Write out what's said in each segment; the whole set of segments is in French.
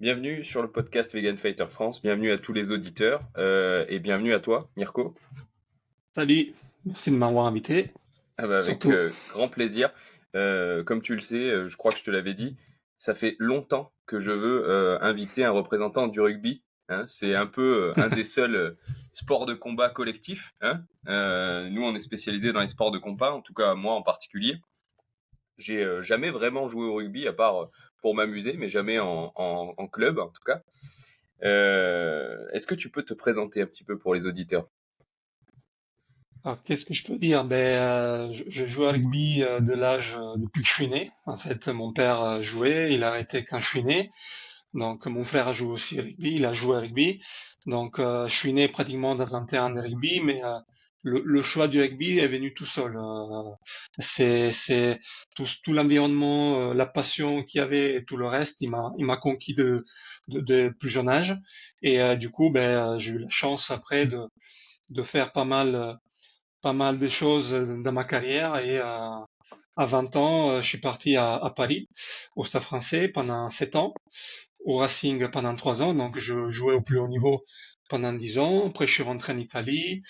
Bienvenue sur le podcast Vegan Fighter France, bienvenue à tous les auditeurs et bienvenue à toi, Mirko. Salut, merci de m'avoir invité, Ah bah avec surtout. grand plaisir. Comme tu le sais, je crois que je te l'avais dit, ça fait longtemps que je veux inviter un représentant du rugby. Hein. C'est un peu un des seuls sports de combat collectifs. Hein. Nous, on est spécialisé dans les sports de combat, en tout cas moi en particulier. J'ai jamais vraiment joué au rugby, à part pour m'amuser, mais jamais en club en tout cas. Est-ce que tu peux te présenter un petit peu pour les auditeurs? Alors, qu'est-ce que je peux dire? Je joue à rugby de l'âge depuis que je suis né. En fait, mon père jouait, il a arrêté quand je suis né. Donc, mon frère a joué aussi au rugby, il a joué à rugby. Donc, je suis né pratiquement dans un terrain de rugby, mais le choix du rugby est venu tout seul. C'est tout l'environnement, la passion qu'il y avait et tout le reste, il m'a conquis de plus jeune âge. Et du coup, j'ai eu la chance après de faire pas mal de choses dans ma carrière et à 20 ans, je suis parti à Paris, au Stade français pendant 7 ans, au Racing pendant 3 ans, donc je jouais au plus haut niveau pendant 10 ans. Après, je suis rentré en Italie.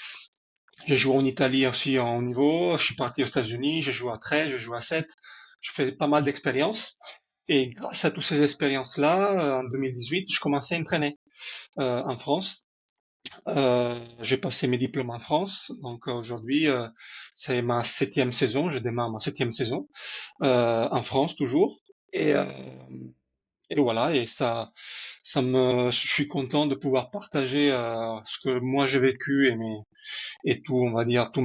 J'ai joué en Italie aussi en haut niveau. Je suis parti aux États-Unis. J'ai joué à 13, j'ai joué à 7. Je fais pas mal d'expériences. Et grâce à toutes ces expériences-là, en 2018, je commençais à entraîner en France. J'ai passé mes diplômes en France, donc aujourd'hui c'est ma 7e saison, je démarre ma 7e saison en France toujours, et, euh, et voilà, et je suis content de pouvoir partager ce que moi j'ai vécu et tout, on va dire tous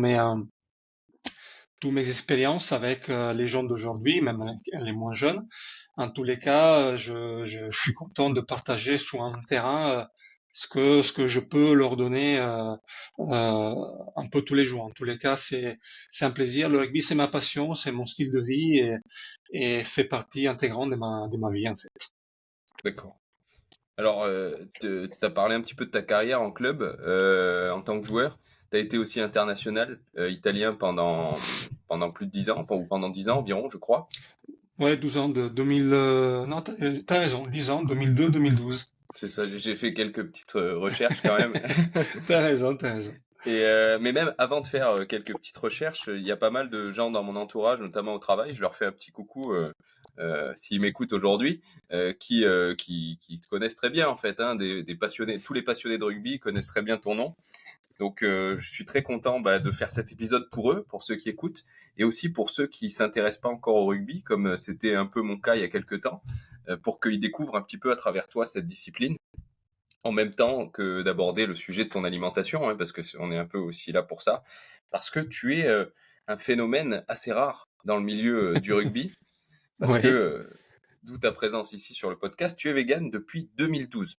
mes expériences avec les gens d'aujourd'hui, même les moins jeunes. En tous les cas, je suis content de partager sur un terrain ce que je peux leur donner un peu tous les jours. En tous les cas, c'est un plaisir. Le rugby, c'est ma passion, c'est mon style de vie et fait partie intégrante de ma vie en fait. D'accord. Alors, tu as parlé un petit peu de ta carrière en club en tant que joueur. Tu as été aussi international italien pendant plus de 10 ans, ou pendant 10 ans environ, je crois. Ouais, 12 ans de 2000. Non, t'as raison, 10 ans, 2002, 2012. C'est ça, j'ai fait quelques petites recherches quand même. T'as raison, t'as raison. Mais même avant de faire quelques petites recherches, il y a pas mal de gens dans mon entourage, notamment au travail, je leur fais un petit coucou s'ils m'écoutent aujourd'hui, qui te connaissent très bien en fait, hein, des passionnés, tous les passionnés de rugby connaissent très bien ton nom. Donc je suis très content de faire cet épisode pour eux, pour ceux qui écoutent, et aussi pour ceux qui s'intéressent pas encore au rugby, comme c'était un peu mon cas il y a quelques temps, pour qu'ils découvrent un petit peu à travers toi cette discipline en même temps que d'aborder le sujet de ton alimentation, hein, parce que on est un peu aussi là pour ça, parce que tu es un phénomène assez rare dans le milieu du rugby, parce que Ouais. d'où ta présence ici sur le podcast, tu es vegan depuis 2012,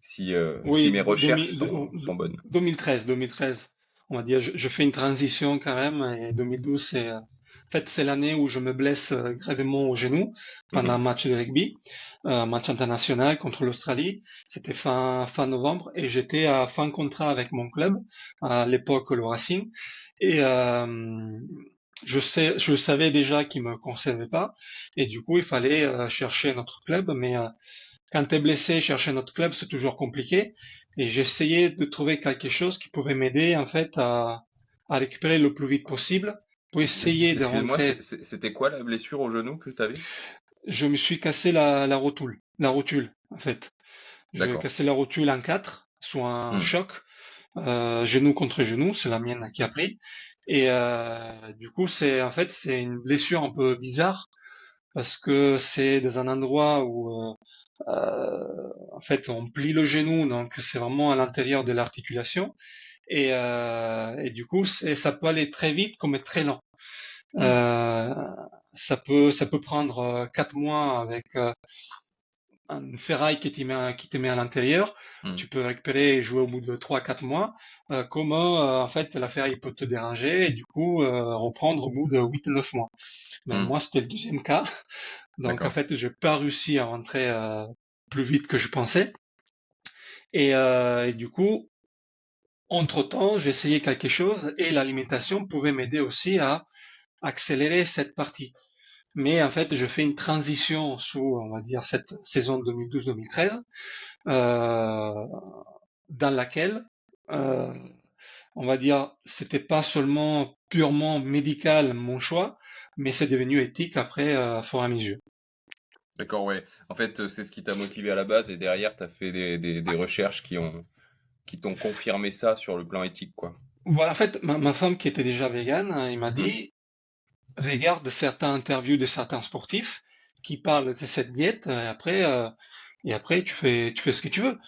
si Oui, mes recherches sont bonnes. 2013, 2013. On va dire, je fais une transition quand même. Et 2012, en fait, c'est l'année où je me blesse gravement au genou pendant un Mhm. match de rugby, un match international contre l'Australie. C'était fin novembre et j'étais à fin contrat avec mon club, à l'époque le Racing. Et je savais déjà qu'il me conservait pas. Et du coup, il fallait chercher notre club, mais quand tu es blessé, chercher notre club, c'est toujours compliqué. Et j'essayais de trouver quelque chose qui pouvait m'aider, en fait, à récupérer le plus vite possible pour essayer de Excuse-moi, rentrer. c'était quoi la blessure au genou que tu avais? Je me suis cassé la rotule, en fait. J'ai D'accord. cassé la rotule en quatre, soit un Hmm. choc, genou contre genou, c'est la mienne qui a pris. Et du coup, c'est une blessure un peu bizarre parce que c'est dans un endroit où en fait, on plie le genou, donc c'est vraiment à l'intérieur de l'articulation. Et du coup, ça peut aller très vite comme être très lent. Hmm. Euh, ça peut prendre 4 mois avec une ferraille qui te met à l'intérieur. Hmm. Tu peux récupérer et jouer au bout de 3 4 mois. En fait, la ferraille peut te déranger et du coup reprendre au bout de 8 9 mois. Mais Hmm. moi, c'était le deuxième cas. Donc, en D'accord. fait, j'ai pas réussi à rentrer plus vite que je pensais. Et du coup, entre-temps, j'essayais quelque chose et l'alimentation pouvait m'aider aussi à accélérer cette partie. mais en fait, je fais une transition sous, on va dire, cette saison 2012-2013, dans laquelle, euh, on va dire, c'était pas seulement purement médical mon choix, mais c'est devenu éthique après, à fur et à mesure. D'accord, ouais. En fait, c'est ce qui t'a motivé à la base et derrière, tu as fait des recherches qui t'ont confirmé ça sur le plan éthique, quoi. Voilà, en fait, ma femme qui était déjà végane, hein, il m'a Mhm. dit, regarde certains interviews de certains sportifs qui parlent de cette diète, et après tu fais ce que tu veux.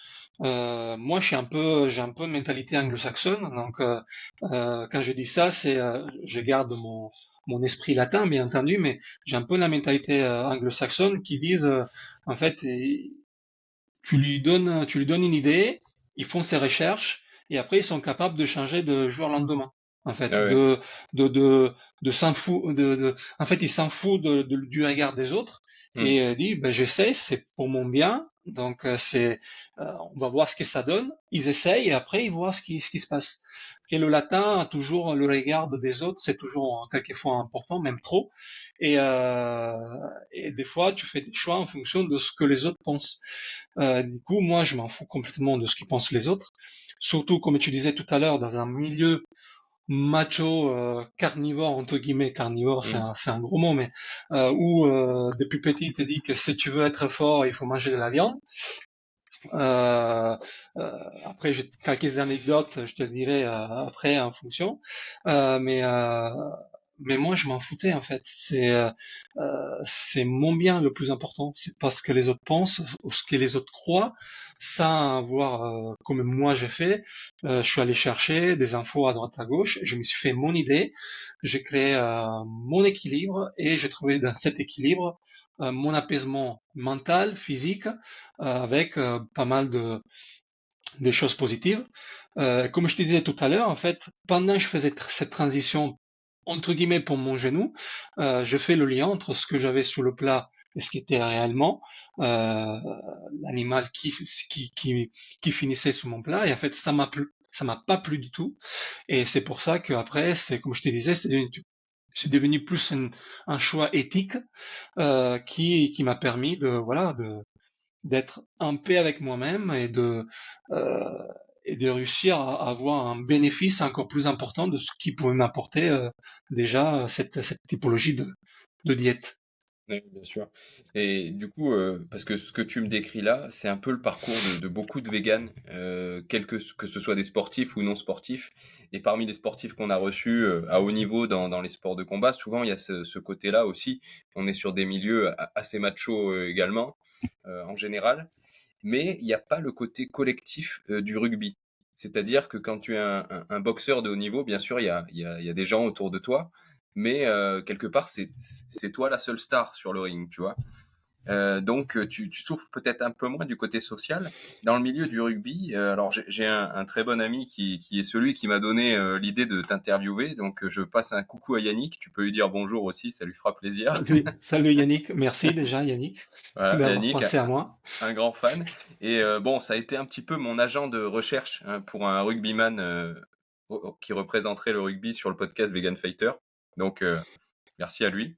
Moi, j'ai un peu une mentalité anglo-saxonne, donc quand je dis ça, je garde mon esprit latin, bien entendu, mais j'ai un peu la mentalité anglo-saxonne qui disent, en fait, tu lui donnes une idée, ils font ses recherches, et après ils sont capables de changer de jour au lendemain. En Ah fait, ouais. de, de, s'en fout, en fait, ils s'en foutent du regard des autres, Hmm. et dit, ben, j'essaie, c'est pour mon bien, donc on va voir ce que ça donne. Ils essayent, et après ils voient ce qui se passe. Et le latin a toujours le regard des autres, c'est toujours quelquefois important, même trop. Et, euh, et des fois, tu fais des choix en fonction de ce que les autres pensent. Du coup, moi, je m'en fous complètement de ce qu'ils pensent les autres. Surtout, comme tu disais tout à l'heure, dans un milieu macho, carnivore, entre guillemets, carnivore, Hmm. c'est un gros mot, mais où depuis petit, il te dit que si tu veux être fort, il faut manger de la viande. Euh, après, j'ai quelques anecdotes, je te le dirai après en fonction. Euh, mais euh, mais moi, je m'en foutais en fait. C'est mon bien le plus important. C'est pas ce que les autres pensent ou ce que les autres croient. Sans voir comme moi j'ai fait, je suis allé chercher des infos à droite à gauche. Je me suis fait mon idée. J'ai créé mon équilibre et j'ai trouvé dans cet équilibre mon apaisement mental, physique, avec pas mal des choses positives. Comme je te disais tout à l'heure, en fait, pendant que je faisais cette transition entre guillemets pour mon genou, je fais le lien entre ce que j'avais sous le plat et ce qui était réellement euh, l'animal qui finissait sous mon plat. Et en fait, ça m'a pas plu du tout. Et c'est pour ça qu'après, c'est comme je te disais, c'est devenu plus un choix éthique qui m'a permis de voilà d'être en paix avec moi-même euh, et de réussir à avoir un bénéfice encore plus important de ce qui pouvait m'apporter déjà cette typologie de diète. Oui, bien sûr. Et du coup, parce que ce que tu me décris là, c'est un peu le parcours de beaucoup de véganes, que ce soit des sportifs ou non sportifs. Et parmi les sportifs qu'on a reçus à haut niveau dans les sports de combat, souvent il y a ce côté-là aussi. On est sur des milieux assez machos également, en général. Mais il n'y a pas le côté collectif du rugby. C'est-à-dire que quand tu es un boxeur de haut niveau, bien sûr, il y a des gens autour de toi, mais quelque part, c'est toi la seule star sur le ring, tu vois. Donc, tu souffres peut-être un peu moins du côté social. Dans le milieu du rugby, alors j'ai un très bon ami qui est celui qui m'a donné l'idée de t'interviewer. Donc, je passe un coucou à Yannick. Tu peux lui dire bonjour aussi, ça lui fera plaisir. Salut Yannick, merci déjà Yannick Voilà, d'avoir Yannick, pensé à moi. un grand fan. Et bon, ça a été un petit peu mon agent de recherche hein, pour un rugbyman qui représenterait le rugby sur le podcast Vegan Fighter. Donc, merci à lui.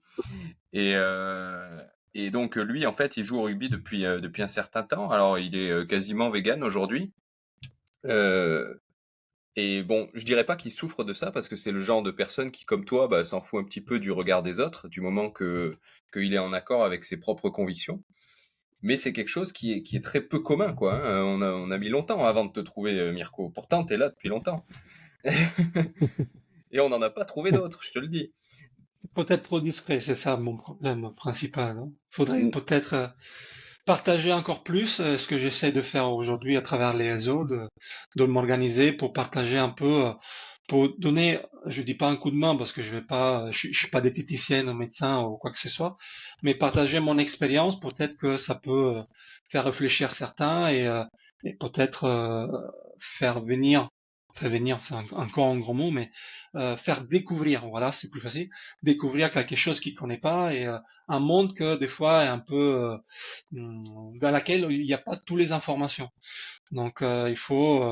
Et, euh, et donc, lui, en fait, il joue au rugby depuis un certain temps. Alors, il est quasiment vegan aujourd'hui. Euh, et bon, je dirais pas qu'il souffre de ça parce que c'est le genre de personne qui, comme toi, bah, s'en fout un petit peu du regard des autres, du moment qu'il est en accord avec ses propres convictions. Mais c'est quelque chose qui est très peu commun, quoi. Hein. On a mis longtemps avant de te trouver, Mirko. Pourtant, tu es là depuis longtemps. Et on n'en a pas trouvé d'autres, je te le dis. Peut-être trop discret, c'est ça mon problème principal, hein. Faudrait Mm. peut-être partager encore plus ce que j'essaie de faire aujourd'hui à travers les réseaux, de m'organiser pour partager un peu, pour donner, je dis pas un coup de main parce que je suis pas diététicienne, médecin ou quoi que ce soit, mais partager mon expérience, peut-être que ça peut faire réfléchir certains et peut-être faire venir faire venir, c'est encore un gros mot, mais faire découvrir, voilà, c'est plus facile, découvrir quelque chose qu'il connaît pas et un monde que des fois est un peu dans laquelle il n'y a pas toutes les informations. Donc il faut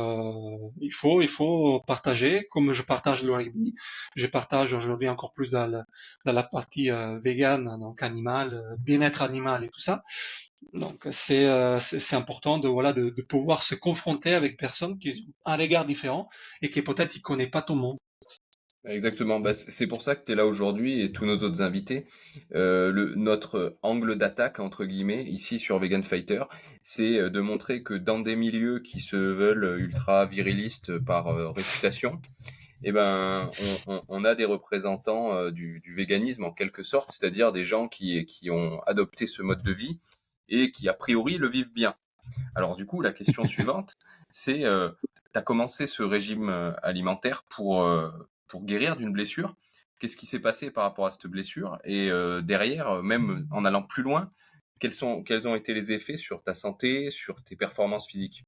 partager, comme je partage le rugby, je partage aujourd'hui encore plus dans la partie vegan, donc animal, bien-être animal et tout ça. Donc c'est important de voilà de pouvoir se confronter avec personnes qui ont un regard différent et qui peut-être ils connaissent pas tout le monde. Exactement, bah, c'est pour ça que tu es là aujourd'hui et tous nos autres invités. Notre angle d'attaque, entre guillemets, ici sur Vegan Fighter, c'est de montrer que dans des milieux qui se veulent ultra virilistes par réputation, eh ben, on a des représentants du véganisme en quelque sorte, c'est-à-dire des gens qui ont adopté ce mode de vie et qui a priori le vivent bien. Alors du coup, la question suivante, c'est, tu as commencé ce régime alimentaire pour guérir d'une blessure. Qu'est-ce qui s'est passé par rapport à cette blessure? Et derrière, même en allant plus loin, quels ont été les effets sur ta santé, sur tes performances physiques?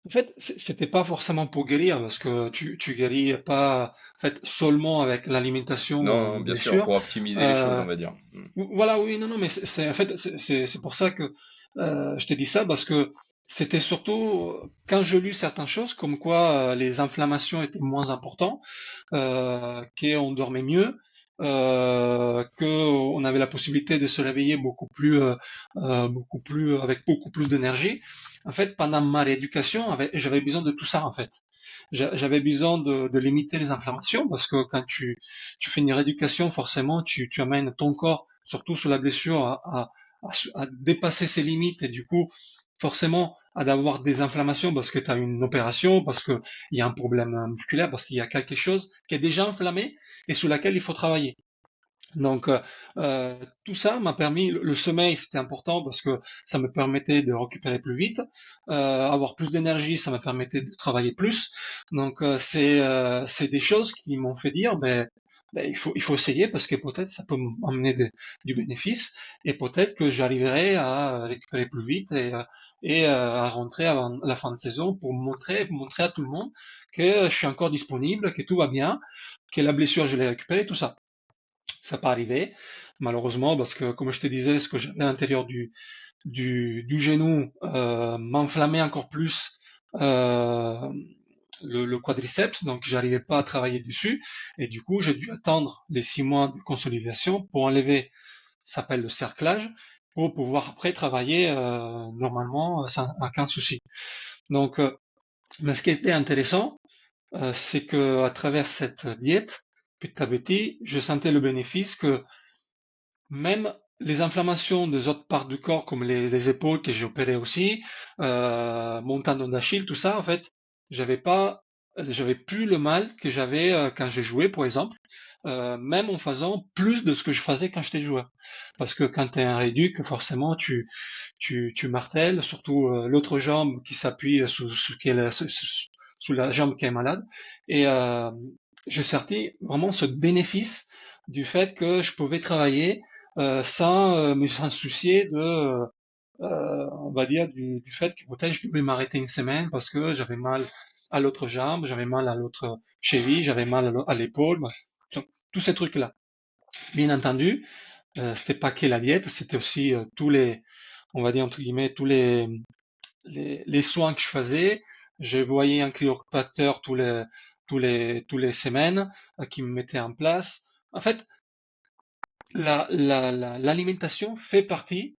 En fait, c'était pas forcément pour guérir parce que tu guéris pas en fait seulement avec l'alimentation Non, non, une bien sûr, blessure. pour optimiser les choses, Euh, on va dire. voilà, oui, non, non, mais en fait c'est pour ça que je t'ai dit ça parce que c'était surtout quand je lu certaines choses comme quoi les inflammations étaient moins importantes, qu'on dormait mieux, qu'on avait la possibilité de se réveiller beaucoup plus avec beaucoup plus d'énergie. En fait, pendant ma rééducation, j'avais besoin de tout ça en fait. J'avais besoin de limiter les inflammations parce que quand tu fais une rééducation, forcément, tu amènes ton corps, surtout sur la blessure, à dépasser ses limites et du coup, forcément, à d'avoir des inflammations parce que tu as une opération, parce qu'il y a un problème musculaire, parce qu'il y a quelque chose qui est déjà inflammé et sur laquelle il faut travailler. Donc euh, tout ça m'a permis, le sommeil c'était important parce que ça me permettait de récupérer plus vite, avoir plus d'énergie, ça me permettait de travailler plus. Donc c'est des choses qui m'ont fait dire ben, il faut essayer parce que peut-être ça peut m'amener du bénéfice et peut-être que j'arriverai à récupérer plus vite à rentrer avant la fin de saison pour montrer à tout le monde que je suis encore disponible, que tout va bien, que la blessure je l'ai récupérée, tout ça. Ça pas arrivé, malheureusement, parce que, comme je te disais, ce que j'avais à l'intérieur du genou m'enflammait encore plus euh, le quadriceps, donc j'arrivais pas à travailler dessus, et du coup, j'ai dû attendre les 6 mois de consolidation pour enlever, ça s'appelle le cerclage, pour pouvoir après travailler normalement sans aucun souci. Donc, mais ce qui était intéressant, c'est que à travers cette diète, petit à petit, je sentais le bénéfice que même les inflammations des autres parts du corps, comme les épaules que j'ai opérées aussi, mon tendon d'Achille, tout ça, en fait, j'avais pas, j'avais plus le mal que j'avais quand je jouais, par exemple, même en faisant plus de ce que je faisais quand j'étais joueur. Parce que quand tu es un réduc, forcément, tu martèles, surtout l'autre jambe qui s'appuie sous la jambe qui est malade. Et j'ai senti vraiment ce bénéfice du fait que je pouvais travailler sans me soucier on va dire, du fait que peut-être je devais m'arrêter une semaine parce que j'avais mal à l'autre jambe, j'avais mal à l'autre cheville, j'avais mal à l'épaule, tous ces trucs-là. Bien entendu, c'était pas que la diète, c'était aussi tous les, on va dire entre guillemets, les soins que je faisais. Je voyais un chiropracteur tous les semaines qui me mettait en place. En fait, l'alimentation fait partie,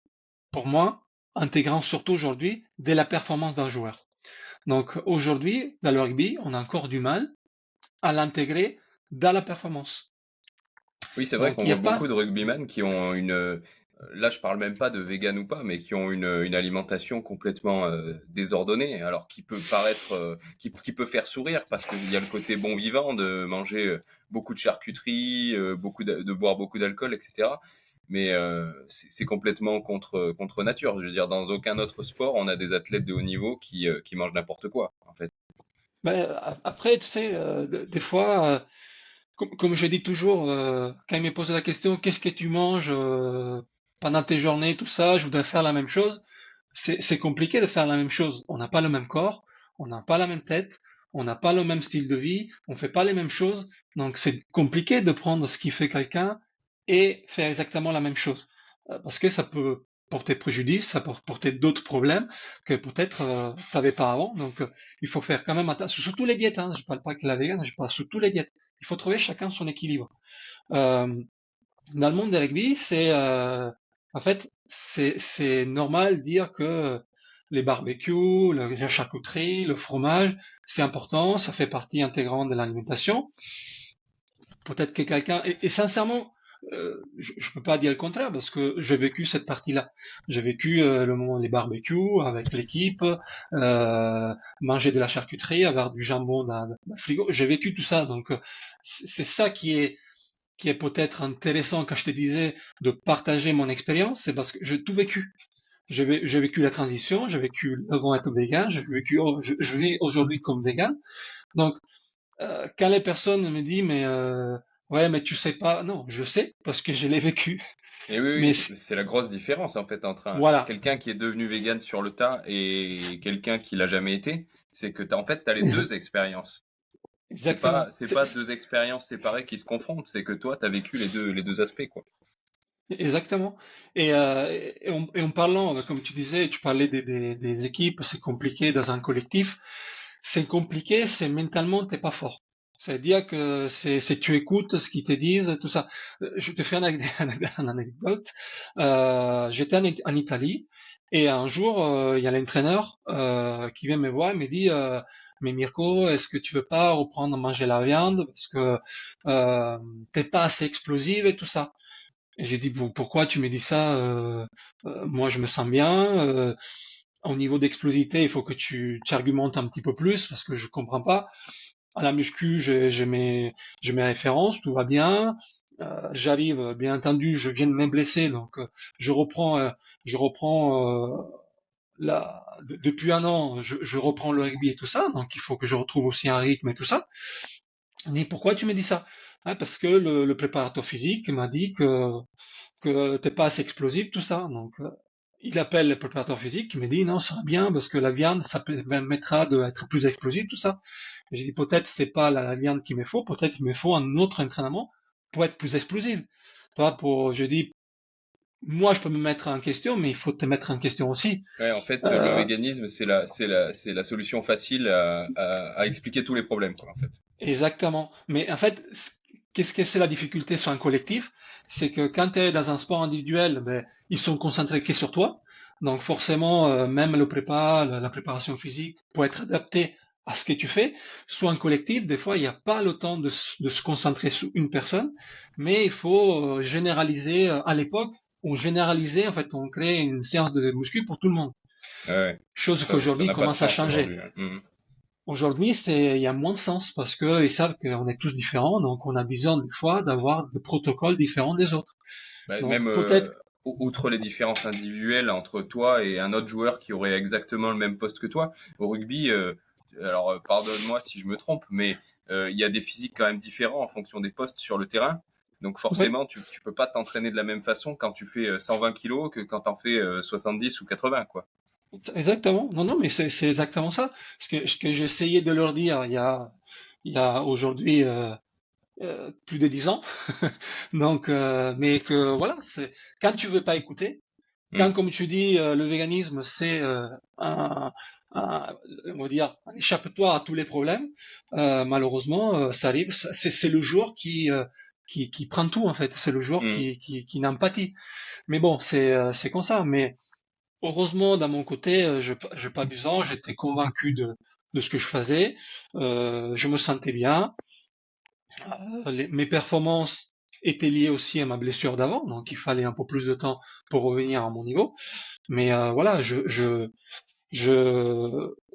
pour moi, intégrant surtout aujourd'hui, de la performance d'un joueur. Donc aujourd'hui, dans le rugby, on a encore du mal à l'intégrer dans la performance. Oui, c'est vrai Donc qu'on il n'y voit a beaucoup pas. de rugbymen qui ont là je parle même pas de vegan ou pas, mais qui ont une alimentation complètement désordonnée, alors qui peut paraître, qui peut faire sourire parce qu'il y a le côté bon vivant de manger beaucoup de charcuterie, de boire beaucoup d'alcool, etc. Mais c'est complètement contre nature. Je veux dire, dans aucun autre sport, on a des athlètes de haut niveau qui mangent n'importe quoi, en fait. Ben, après, tu sais, des fois, comme je dis toujours, quand il me pose la question, qu'est-ce que tu manges pendant tes journées, tout ça, je voudrais faire la même chose. C'est compliqué de faire la même chose. On n'a pas le même corps, on n'a pas la même tête, on n'a pas le même style de vie, on fait pas les mêmes choses, donc c'est compliqué de prendre ce qui fait quelqu'un et faire exactement la même chose. Parce que ça peut porter préjudice, ça peut porter d'autres problèmes que peut-être tu n'avais pas avant. Donc il faut faire quand même attention, surtout les diètes. Hein. Je parle pas que la vegan, je parle surtout les diètes. Il faut trouver chacun son équilibre. Euh, dans le monde des rugby, en fait c'est normal de dire que les barbecues, la charcuterie, le fromage, c'est important, ça fait partie intégrante de l'alimentation. Peut-être que quelqu'un et sincèrement, je peux pas dire le contraire parce que j'ai vécu cette partie-là. J'ai vécu le moment des barbecues avec l'équipe, manger de la charcuterie, avoir du jambon dans le frigo. J'ai vécu tout ça, donc c'est ça qui est peut-être intéressant quand je te disais de partager mon expérience, c'est parce que j'ai tout vécu. J'ai vécu la transition, j'ai vécu avant être vegan, je vis aujourd'hui comme vegan. Donc quand les personnes me disent mais ouais mais tu sais pas, non, je sais parce que je l'ai vécu. Et oui, oui, Mais c'est la grosse différence en fait entre voilà, quelqu'un qui est devenu vegan sur le tas et quelqu'un qui l'a jamais été. C'est que en fait, tu as les deux expériences. exactement, C'est pas deux expériences séparées qui se confrontent, c'est que toi, tu as vécu les deux aspects, quoi. exactement. Et en parlant, comme tu disais, tu parlais des équipes, c'est compliqué dans un collectif. C'est compliqué, c'est mentalement t'es pas fort. C'est-à-dire que c'est tu écoutes ce qu'ils te disent, tout ça. Je te fais une anecdote. J'étais en Italie et un jour il y a l'entraîneur qui vient me voir et me dit mais Mirko, est-ce que tu veux pas reprendre manger la viande parce que t'es pas assez explosive et tout ça. Et j'ai dit bon pourquoi tu me dis ça moi je me sens bien. Au niveau d'explosivité, il faut que tu argumentes un petit peu plus parce que je comprends pas. À la muscu, j'ai mes références, tout va bien. J'arrive, bien entendu, je viens de me blesser, donc je reprends depuis un an, je reprends le rugby et tout ça, donc il faut que je retrouve aussi un rythme et tout ça. Mais pourquoi tu me dis ça? Ah, parce que le préparateur physique m'a dit que t'es pas assez explosif, tout ça. Donc, il appelle le préparateur physique, il me dit non, ça va bien parce que la viande, ça permettra d'être plus explosif, tout ça. Et j'ai dit peut-être c'est pas la viande qu'il me faut, peut-être il me faut un autre entraînement pour être plus explosif. Toi, je dis moi je peux me mettre en question, mais il faut te mettre en question aussi. Ouais, en fait, le Euh, véganisme, c'est la solution facile à expliquer tous les problèmes, quoi, en fait. Exactement. Mais en fait, qu'est-ce que c'est la difficulté sur un collectif? C'est que quand tu es dans un sport individuel, ben, ils sont concentrés que sur toi. Donc forcément, même le prépa, la préparation physique, pour être adapté à ce que tu fais. Soit un collectif, des fois, il n'y a pas le temps de se concentrer sur une personne, mais il faut généraliser. À l'époque, on généralisait, en fait, on créait une séance de muscu pour tout le monde. Ouais, ouais. Chose Ça qu'aujourd'hui n'a pas de commence à sens changer. aujourd'hui, hein. Mhm. Aujourd'hui, il y a moins de sens parce que ils savent qu'on est tous différents, donc on a besoin des fois d'avoir des protocoles différents des autres. Bah, même Donc peut-être, outre les différences individuelles entre toi et un autre joueur qui aurait exactement le même poste que toi, au rugby, alors pardonne-moi si je me trompe, mais il y a des physiques quand même différents en fonction des postes sur le terrain. Donc oui, forcément, tu peux pas t'entraîner de la même façon quand tu fais 120 kilos que quand t'en fais 70 ou 80, quoi. exactement. Non, non, mais c'est exactement ça. Ce que j'essayais de leur dire il y a aujourd'hui plus de 10 ans. Donc, mais que voilà, c'est quand tu veux pas écouter, quand, Mm. comme tu dis, le véganisme, c'est un, on va dire, un échappatoire à tous les problèmes, malheureusement, ça arrive. C'est le joueur qui prend tout, en fait. C'est le joueur Mm. qui n'empathie. Mais bon, c'est comme ça. Mais heureusement, d'un mon côté, je pas besoin. J'étais convaincu de ce que je faisais. Je me sentais bien. Mes performances étaient liées aussi à ma blessure d'avant, donc il fallait un peu plus de temps pour revenir à mon niveau. Mais voilà,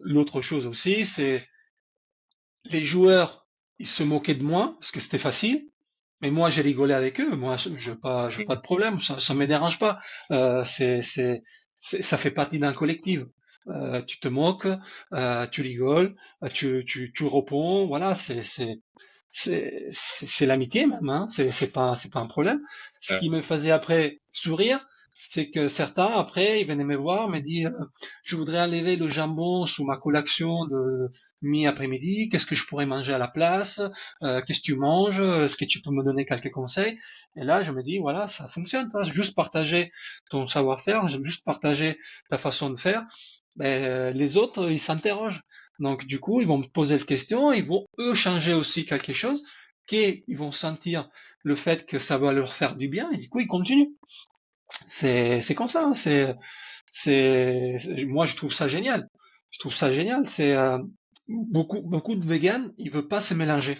l'autre chose aussi, c'est les joueurs, ils se moquaient de moi parce que c'était facile. Mais moi, j'ai rigolé avec eux. Moi, je pas de problème. Ça me dérange pas. Ça fait partie d'un collectif. Tu te moques, tu rigoles, tu réponds. Voilà, c'est l'amitié même. Hein. C'est pas un problème. Ce Ouais. qui me faisait après sourire, c'est que certains, après, ils venaient me voir, me dire, je voudrais enlever le jambon sous ma collation de mi-après-midi, qu'est-ce que je pourrais manger à la place, qu'est-ce que tu manges, est-ce que tu peux me donner quelques conseils? Et là, je me dis, voilà, ça fonctionne, toi, juste partager ton savoir-faire, juste partager ta façon de faire, ben, les autres, ils s'interrogent. Donc, du coup, ils vont me poser la question, ils vont, eux, changer aussi quelque chose, ils vont sentir le fait que ça va leur faire du bien, et du coup, ils continuent. C'est comme ça, hein, moi je trouve ça génial. Je trouve ça génial. C'est beaucoup de véganes, ils veulent pas se mélanger.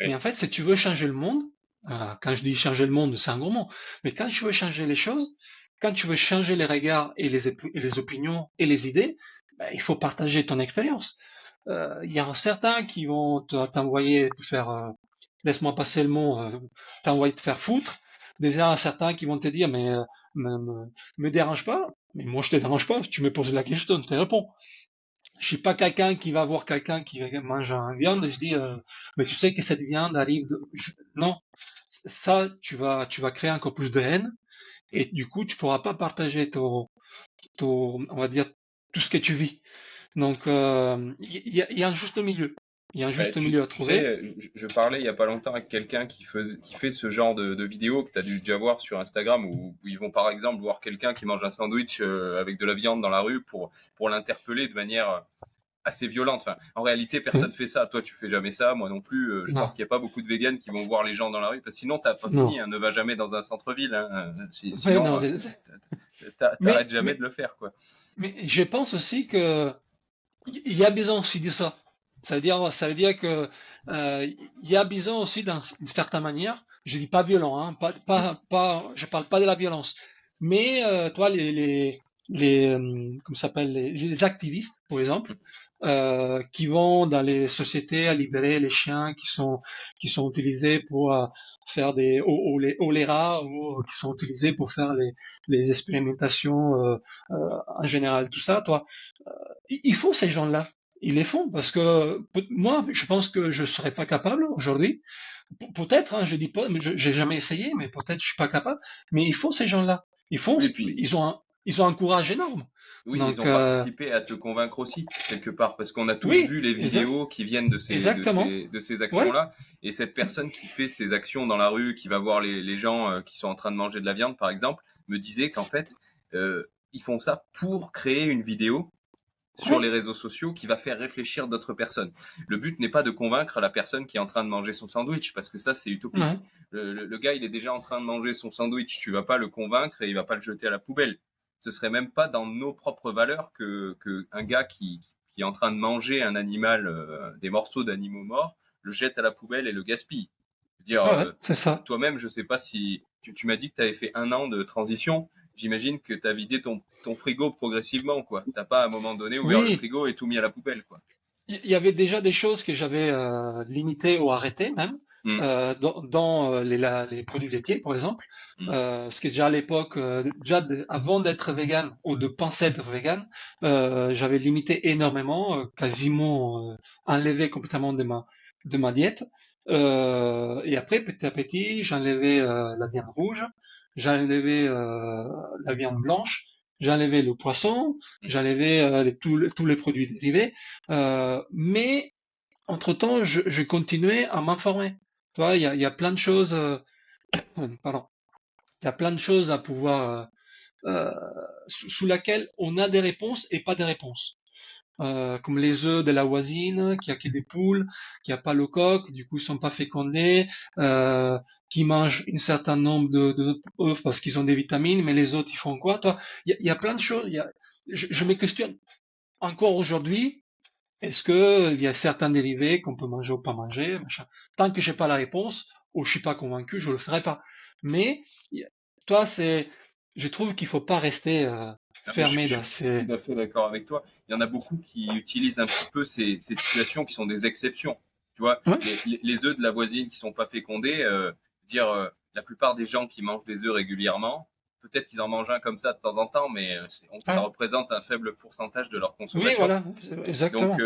Mais Ouais. en fait, si tu veux changer le monde, quand je dis changer le monde, c'est un gros mot. Mais quand tu veux changer les choses, quand tu veux changer les regards et les opinions et les idées, ben, il faut partager ton expérience. Il y a certains qui vont t'envoyer te faire, laisse-moi passer le mot, t'envoyer te faire foutre. Déjà certains qui vont te dire mais me, me, me dérange pas. Mais moi je te dérange pas. Tu me poses la question, tu réponds. Je suis pas quelqu'un qui va voir quelqu'un qui mange une viande et je dis mais tu sais que cette viande arrive de... Non, ça tu vas créer encore plus de haine et du coup tu pourras pas partager on va dire tout ce que tu vis. Donc il y a un juste milieu. Il y a un Ouais, juste milieu à tu sais, trouver. je parlais il y a pas longtemps avec quelqu'un qui fait ce genre de vidéos que tu as dû déjà voir sur Instagram où ils vont par exemple voir quelqu'un qui mange un sandwich avec de la viande dans la rue pour l'interpeller de manière assez violente. Enfin, en réalité, Oui. personne fait ça. Toi, tu fais jamais ça. Moi non plus. Je Non, pense qu'il n'y a pas beaucoup de véganes qui vont voir les gens dans la rue. Parce que sinon, t'as pas non. fini. Hein. Ne va jamais dans un centre-ville. Hein. Ouais, Sinon, non. t'arrêtes Mais, jamais mais, de le faire, quoi. mais je pense aussi que il y a besoin aussi de ça. Ça veut dire que il y a besoin aussi d'une certaine manière. Je dis pas violent, hein, je parle pas de la violence. Mais toi, comment ça s'appelle, les activistes, par exemple, qui vont dans les sociétés à libérer les chiens qui sont utilisés pour faire ou les rats ou qui sont utilisés pour faire les expérimentations en général, tout ça, toi il faut ces gens-là. Ils les font parce que moi, je pense que je serais pas capable aujourd'hui. Peut-être, hein, je dis pas, mais j'ai jamais essayé, mais peut-être je suis pas capable. Mais il faut ces gens-là. Oui, et puis, Ils ont un courage énorme. oui, ils Donc ont participé à te convaincre aussi, quelque part, parce qu'on a tous oui, vu les vidéos qui viennent exactement. de ces Ouais, actions-là. Et cette personne qui fait ces actions dans la rue, qui va voir les gens qui sont en train de manger de la viande, par exemple, me disait qu'en fait, ils font ça pour créer une vidéo sur ouais, les réseaux sociaux qui va faire réfléchir d'autres personnes. Le but n'est pas de convaincre la personne qui est en train de manger son sandwich, parce que ça, c'est ouais, utopique. Le gars, il est déjà en train de manger son sandwich, tu vas pas le convaincre et il va pas le jeter à la poubelle. Ce serait même pas dans nos propres valeurs que un gars qui est en train de manger un animal, des morceaux d'animaux morts, le jette à la poubelle et le gaspille. Je veux dire, ouais, c'est ça. toi-même, je sais pas si tu m'as dit que tu avais fait un an de transition. J'imagine que tu as vidé ton frigo progressivement, quoi. T'as pas à un moment donné ouvert le Oui, frigo et tout mis à la poubelle, quoi. il y avait déjà des choses que j'avais limitées ou arrêtées même, Mm, dans les produits laitiers, par exemple. mm. Parce que déjà à l'époque, avant d'être vegan ou de penser être vegan, j'avais limité énormément, quasiment enlevé complètement de ma diète. Et après, petit à petit, j'ai enlevé la viande rouge, j'ai enlevé la viande blanche, j'ai enlevé le poisson, j'ai enlevé tous les produits dérivés. Mais entre-temps, je continuais à m'informer. Tu vois, il y a plein de choses, pardon, il y a plein de choses à pouvoir, sous laquelle on a des réponses et pas des réponses. Comme les œufs de la voisine, qui a que des poules, qui a pas le coq, du coup ils sont pas fécondés, qui mangent un certain nombre d'œufs parce qu'ils ont des vitamines, mais les autres ils font quoi, toi? Il y a plein de choses. Je me questionne encore aujourd'hui. Est-ce que il y a certains dérivés qu'on peut manger ou pas manger, machin. Tant que j'ai pas la réponse ou je suis pas convaincu, je le ferai pas. Mais toi, je trouve qu'il faut pas rester Ah, mais fermé je dans suis ces. tout à fait d'accord avec toi. Il y en a beaucoup qui utilisent un petit peu ces situations qui sont des exceptions. Tu vois, Ouais, les œufs de la voisine qui sont pas fécondés, dire la plupart des gens qui mangent des œufs régulièrement, peut-être qu'ils en mangent un comme ça de temps en temps, mais ça ouais. représente un faible pourcentage de leur Oui, consommation. voilà, Donc, exactement.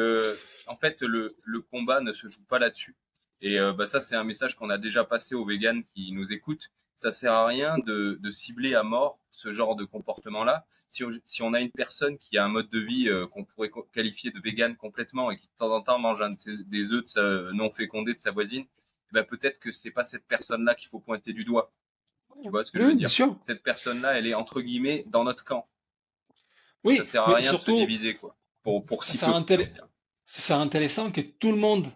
en fait, le combat ne se joue pas là-dessus. Et ça, c'est un message qu'on a déjà passé aux véganes qui nous écoutent. Ça sert à rien de cibler à mort ce genre de comportement-là. Si on a une personne qui a un mode de vie qu'on pourrait qualifier de vegan complètement et qui de temps en temps mange des œufs non fécondés de sa voisine, eh ben peut-être que c'est pas cette personne-là qu'il faut pointer du doigt. Tu vois ce que je veux Oui, bien dire? sûr. Cette personne-là, elle est entre guillemets dans notre camp. Ça Oui, sert à mais rien de se surtout, diviser, quoi. Pour ça si serait peu, j'ai envie intér- de dire. c'est intéressant que tout le monde,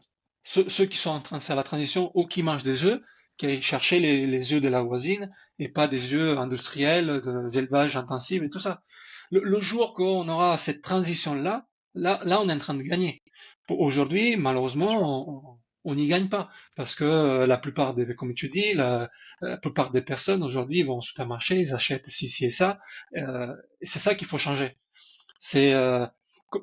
ceux qui sont en train de faire la transition ou qui mangent des œufs, qui aillent chercher les œufs de la voisine et pas des œufs industriels, des élevages intensifs et tout ça. Le jour qu'on aura cette transition-là, là, on est en train de gagner. Aujourd'hui, Bien sûr. malheureusement, on n'y gagne pas parce que la plupart des, comme tu dis, la plupart des personnes aujourd'hui vont au supermarché, ils achètent ci et ça, et c'est ça qu'il faut changer. C'est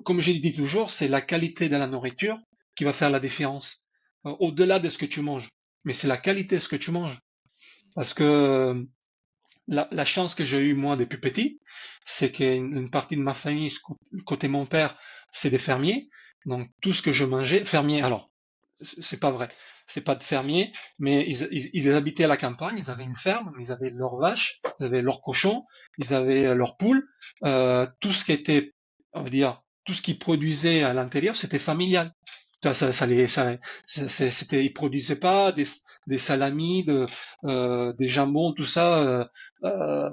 comme je dis toujours, c'est la qualité de la nourriture qui va faire la différence, au-delà de ce que tu manges. Mais c'est la qualité de ce que tu manges. Parce que la chance que j'ai eue moi depuis petit, c'est qu'une partie de ma famille, côté mon père, c'est des fermiers. Donc tout ce que je mangeais, fermiers. Alors c'est pas vrai, c'est pas de fermiers, mais ils habitaient à la campagne, ils avaient une ferme, ils avaient leurs vaches, ils avaient leurs cochons, ils avaient leurs poules, tout ce qui était, on va dire, tout ce qu'ils produisaient à l'intérieur, c'était familial. C'était, ils produisaient pas des salamis, des jambons, tout ça, euh,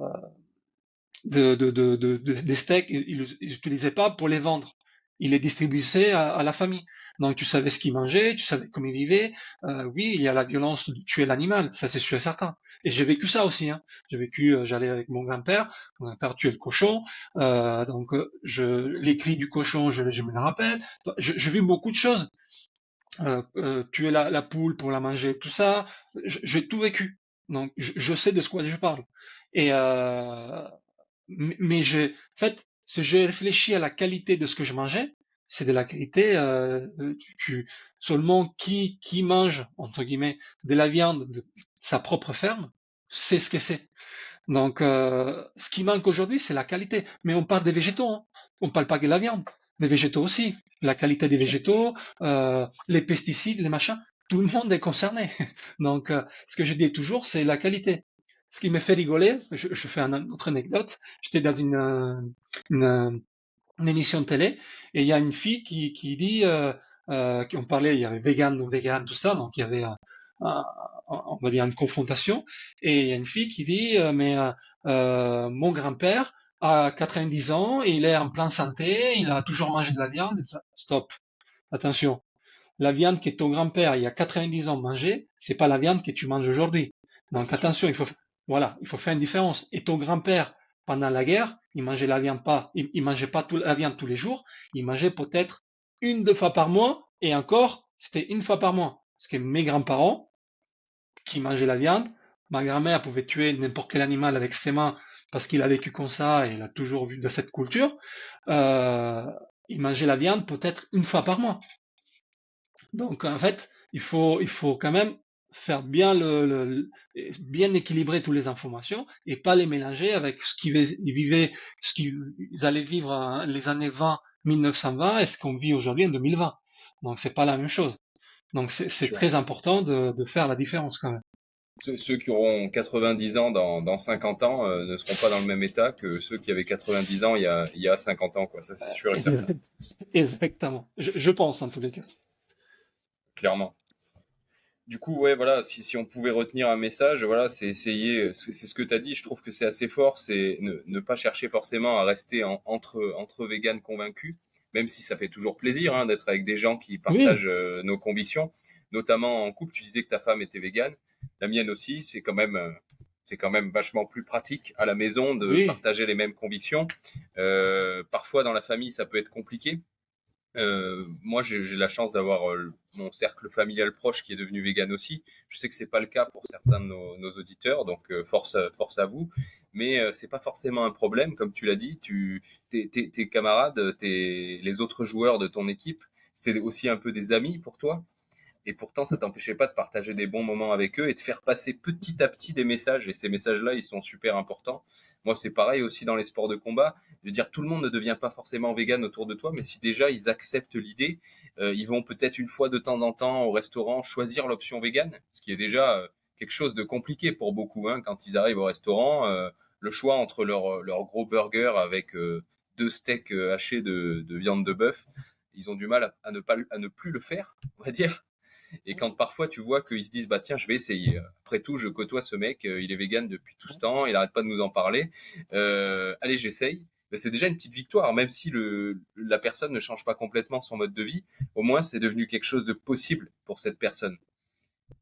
des steaks, ils utilisaient pas pour les vendre. Ils les distribuaient à la famille. Donc tu savais ce qu'ils mangeaient, tu savais comment ils vivaient. Oui, il y a la violence de tuer l'animal, ça c'est sûr et certain. Et j'ai vécu ça aussi. Hein. J'ai vécu, j'allais avec mon grand-père tuait le cochon. Les cris du cochon, je me le rappelle. J'ai vu beaucoup de choses. Tuer la poule pour la manger, tout ça. J'ai tout vécu. Donc je sais de ce quoi je parle. Et mais en fait, si j'ai réfléchi à la qualité de ce que je mangeais, c'est de la qualité, seulement qui mange, entre guillemets, de la viande de sa propre ferme, c'est ce que c'est. Donc, ce qui manque aujourd'hui, c'est la qualité. Mais on parle des végétaux, hein. On parle pas que de la viande. Des végétaux aussi. La qualité des Bien sûr. végétaux, les pesticides, les machins, tout le monde est concerné. Donc, ce que je dis toujours, c'est la qualité. Ce qui me fait rigoler, je fais une autre anecdote. J'étais dans une, une émission de télé et il y a une fille qui dit, on parlait, il y avait vegan, non vegan, tout ça, donc il y avait on va dire une confrontation et il y a une fille qui dit, mon grand-père a 90 ans, il est en pleine santé, il a toujours mangé de la viande. Et ça. Stop, attention. La viande que ton grand-père il y a 90 ans mangeait, c'est pas la viande que tu manges aujourd'hui. Ça, Donc c'est sûr. attention, voilà, il faut faire une différence. Et ton grand-père, pendant la guerre, il mangeait la viande pas, il mangeait pas la viande tous les jours, il mangeait peut-être une, deux fois par mois, et encore, c'était une fois par mois. Parce que mes grands-parents, qui mangeaient la viande, ma grand-mère pouvait tuer n'importe quel animal avec ses mains parce qu'il a vécu comme ça et il a toujours vu de cette culture, euh, il mangeait la viande peut-être une fois par mois. Donc en fait, il faut quand même faire bien bien équilibrer toutes les informations et pas les mélanger avec ce qu'ils vivaient, ce qu'ils allaient vivre les années 20, 1920 et ce qu'on vit aujourd'hui en 2020. Donc c'est pas la même chose. Donc C'est c'est sûr. très important de faire la différence quand même. Ceux qui auront 90 ans dans 50 ans ne seront pas dans le même état que ceux qui avaient 90 ans il y a 50 ans, quoi. Ça, c'est sûr et certain, Exactement. Je pense en tous les cas. clairement. Du coup, ouais, voilà, si on pouvait retenir un message, voilà, c'est essayer, c'est ce que tu as dit, je trouve que c'est assez fort, c'est ne pas chercher forcément à rester entre véganes convaincus, même si ça fait toujours plaisir hein, d'être avec des gens qui Oui, partagent nos convictions, notamment en couple. Tu disais que ta femme était végane, la mienne aussi, c'est quand même vachement plus pratique à la maison de oui, partager les mêmes convictions. Parfois, dans la famille, ça peut être compliqué. Moi, j'ai la chance d'avoir mon cercle familial proche qui est devenu vegan aussi. Je sais que c'est pas le cas pour certains de nos auditeurs, donc force à vous. Mais c'est pas forcément un problème, comme tu l'as dit. Tes camarades, les autres joueurs de ton équipe, c'est aussi un peu des amis pour toi. Et pourtant, ça t'empêchait pas de partager des bons moments avec eux et de faire passer petit à petit des messages. Et ces messages-là, ils sont super importants Moi, c'est pareil aussi dans les sports de combat. Je veux dire, tout le monde ne devient pas forcément vegan autour de toi, mais si déjà ils acceptent l'idée, ils vont peut-être une fois de temps en temps au restaurant choisir l'option vegan, ce qui est déjà quelque chose de compliqué pour beaucoup. Hein, quand ils arrivent au restaurant, le choix entre leur gros burger avec 2 steaks hachés de viande de bœuf, ils ont du mal à ne plus le faire, on va dire. Et quand parfois tu vois qu'ils se disent bah tiens je vais essayer. Après tout je côtoie ce mec, il est vegan depuis tout ce temps, il arrête pas de nous en parler. Allez j'essaye. Ben, c'est déjà une petite victoire, même si la personne ne change pas complètement son mode de vie. Au moins c'est devenu quelque chose de possible pour cette personne.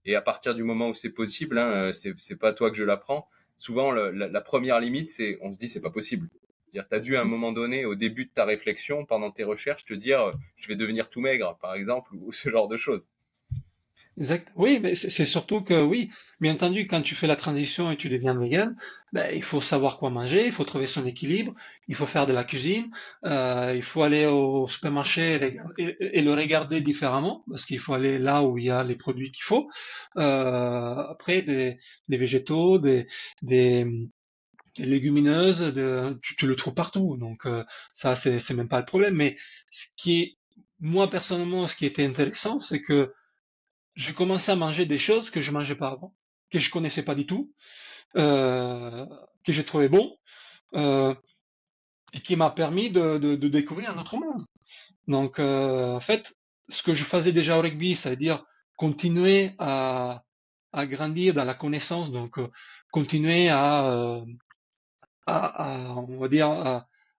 Et à partir du moment où c'est possible, hein, c'est pas toi que je l'apprends. Souvent la première limite c'est on se dit c'est pas possible. C'est-à-dire, tu as dû à un moment donné, au début de ta réflexion, pendant tes recherches, te dire je vais devenir tout maigre, par exemple, ou ce genre de choses. Exact. Oui, mais c'est surtout que oui, bien entendu, quand tu fais la transition et tu deviens vegan, ben, il faut savoir quoi manger, il faut trouver son équilibre, il faut faire de la cuisine, il faut aller au supermarché et le regarder différemment, parce qu'il faut aller là où il y a les produits qu'il faut. Après, des végétaux, des, des légumineuses, tu le trouves partout. Donc ça, c'est même pas le problème. Mais ce qui est, moi personnellement, ce qui était intéressant, c'est que j'ai commencé à manger des choses que je mangeais pas avant, que je connaissais pas du tout, euh, que j'ai trouvé bon, euh, et qui m'a permis de découvrir un autre monde. Donc, en fait, ce que je faisais déjà au rugby, ça veut dire continuer à grandir dans la connaissance, donc continuer on va dire,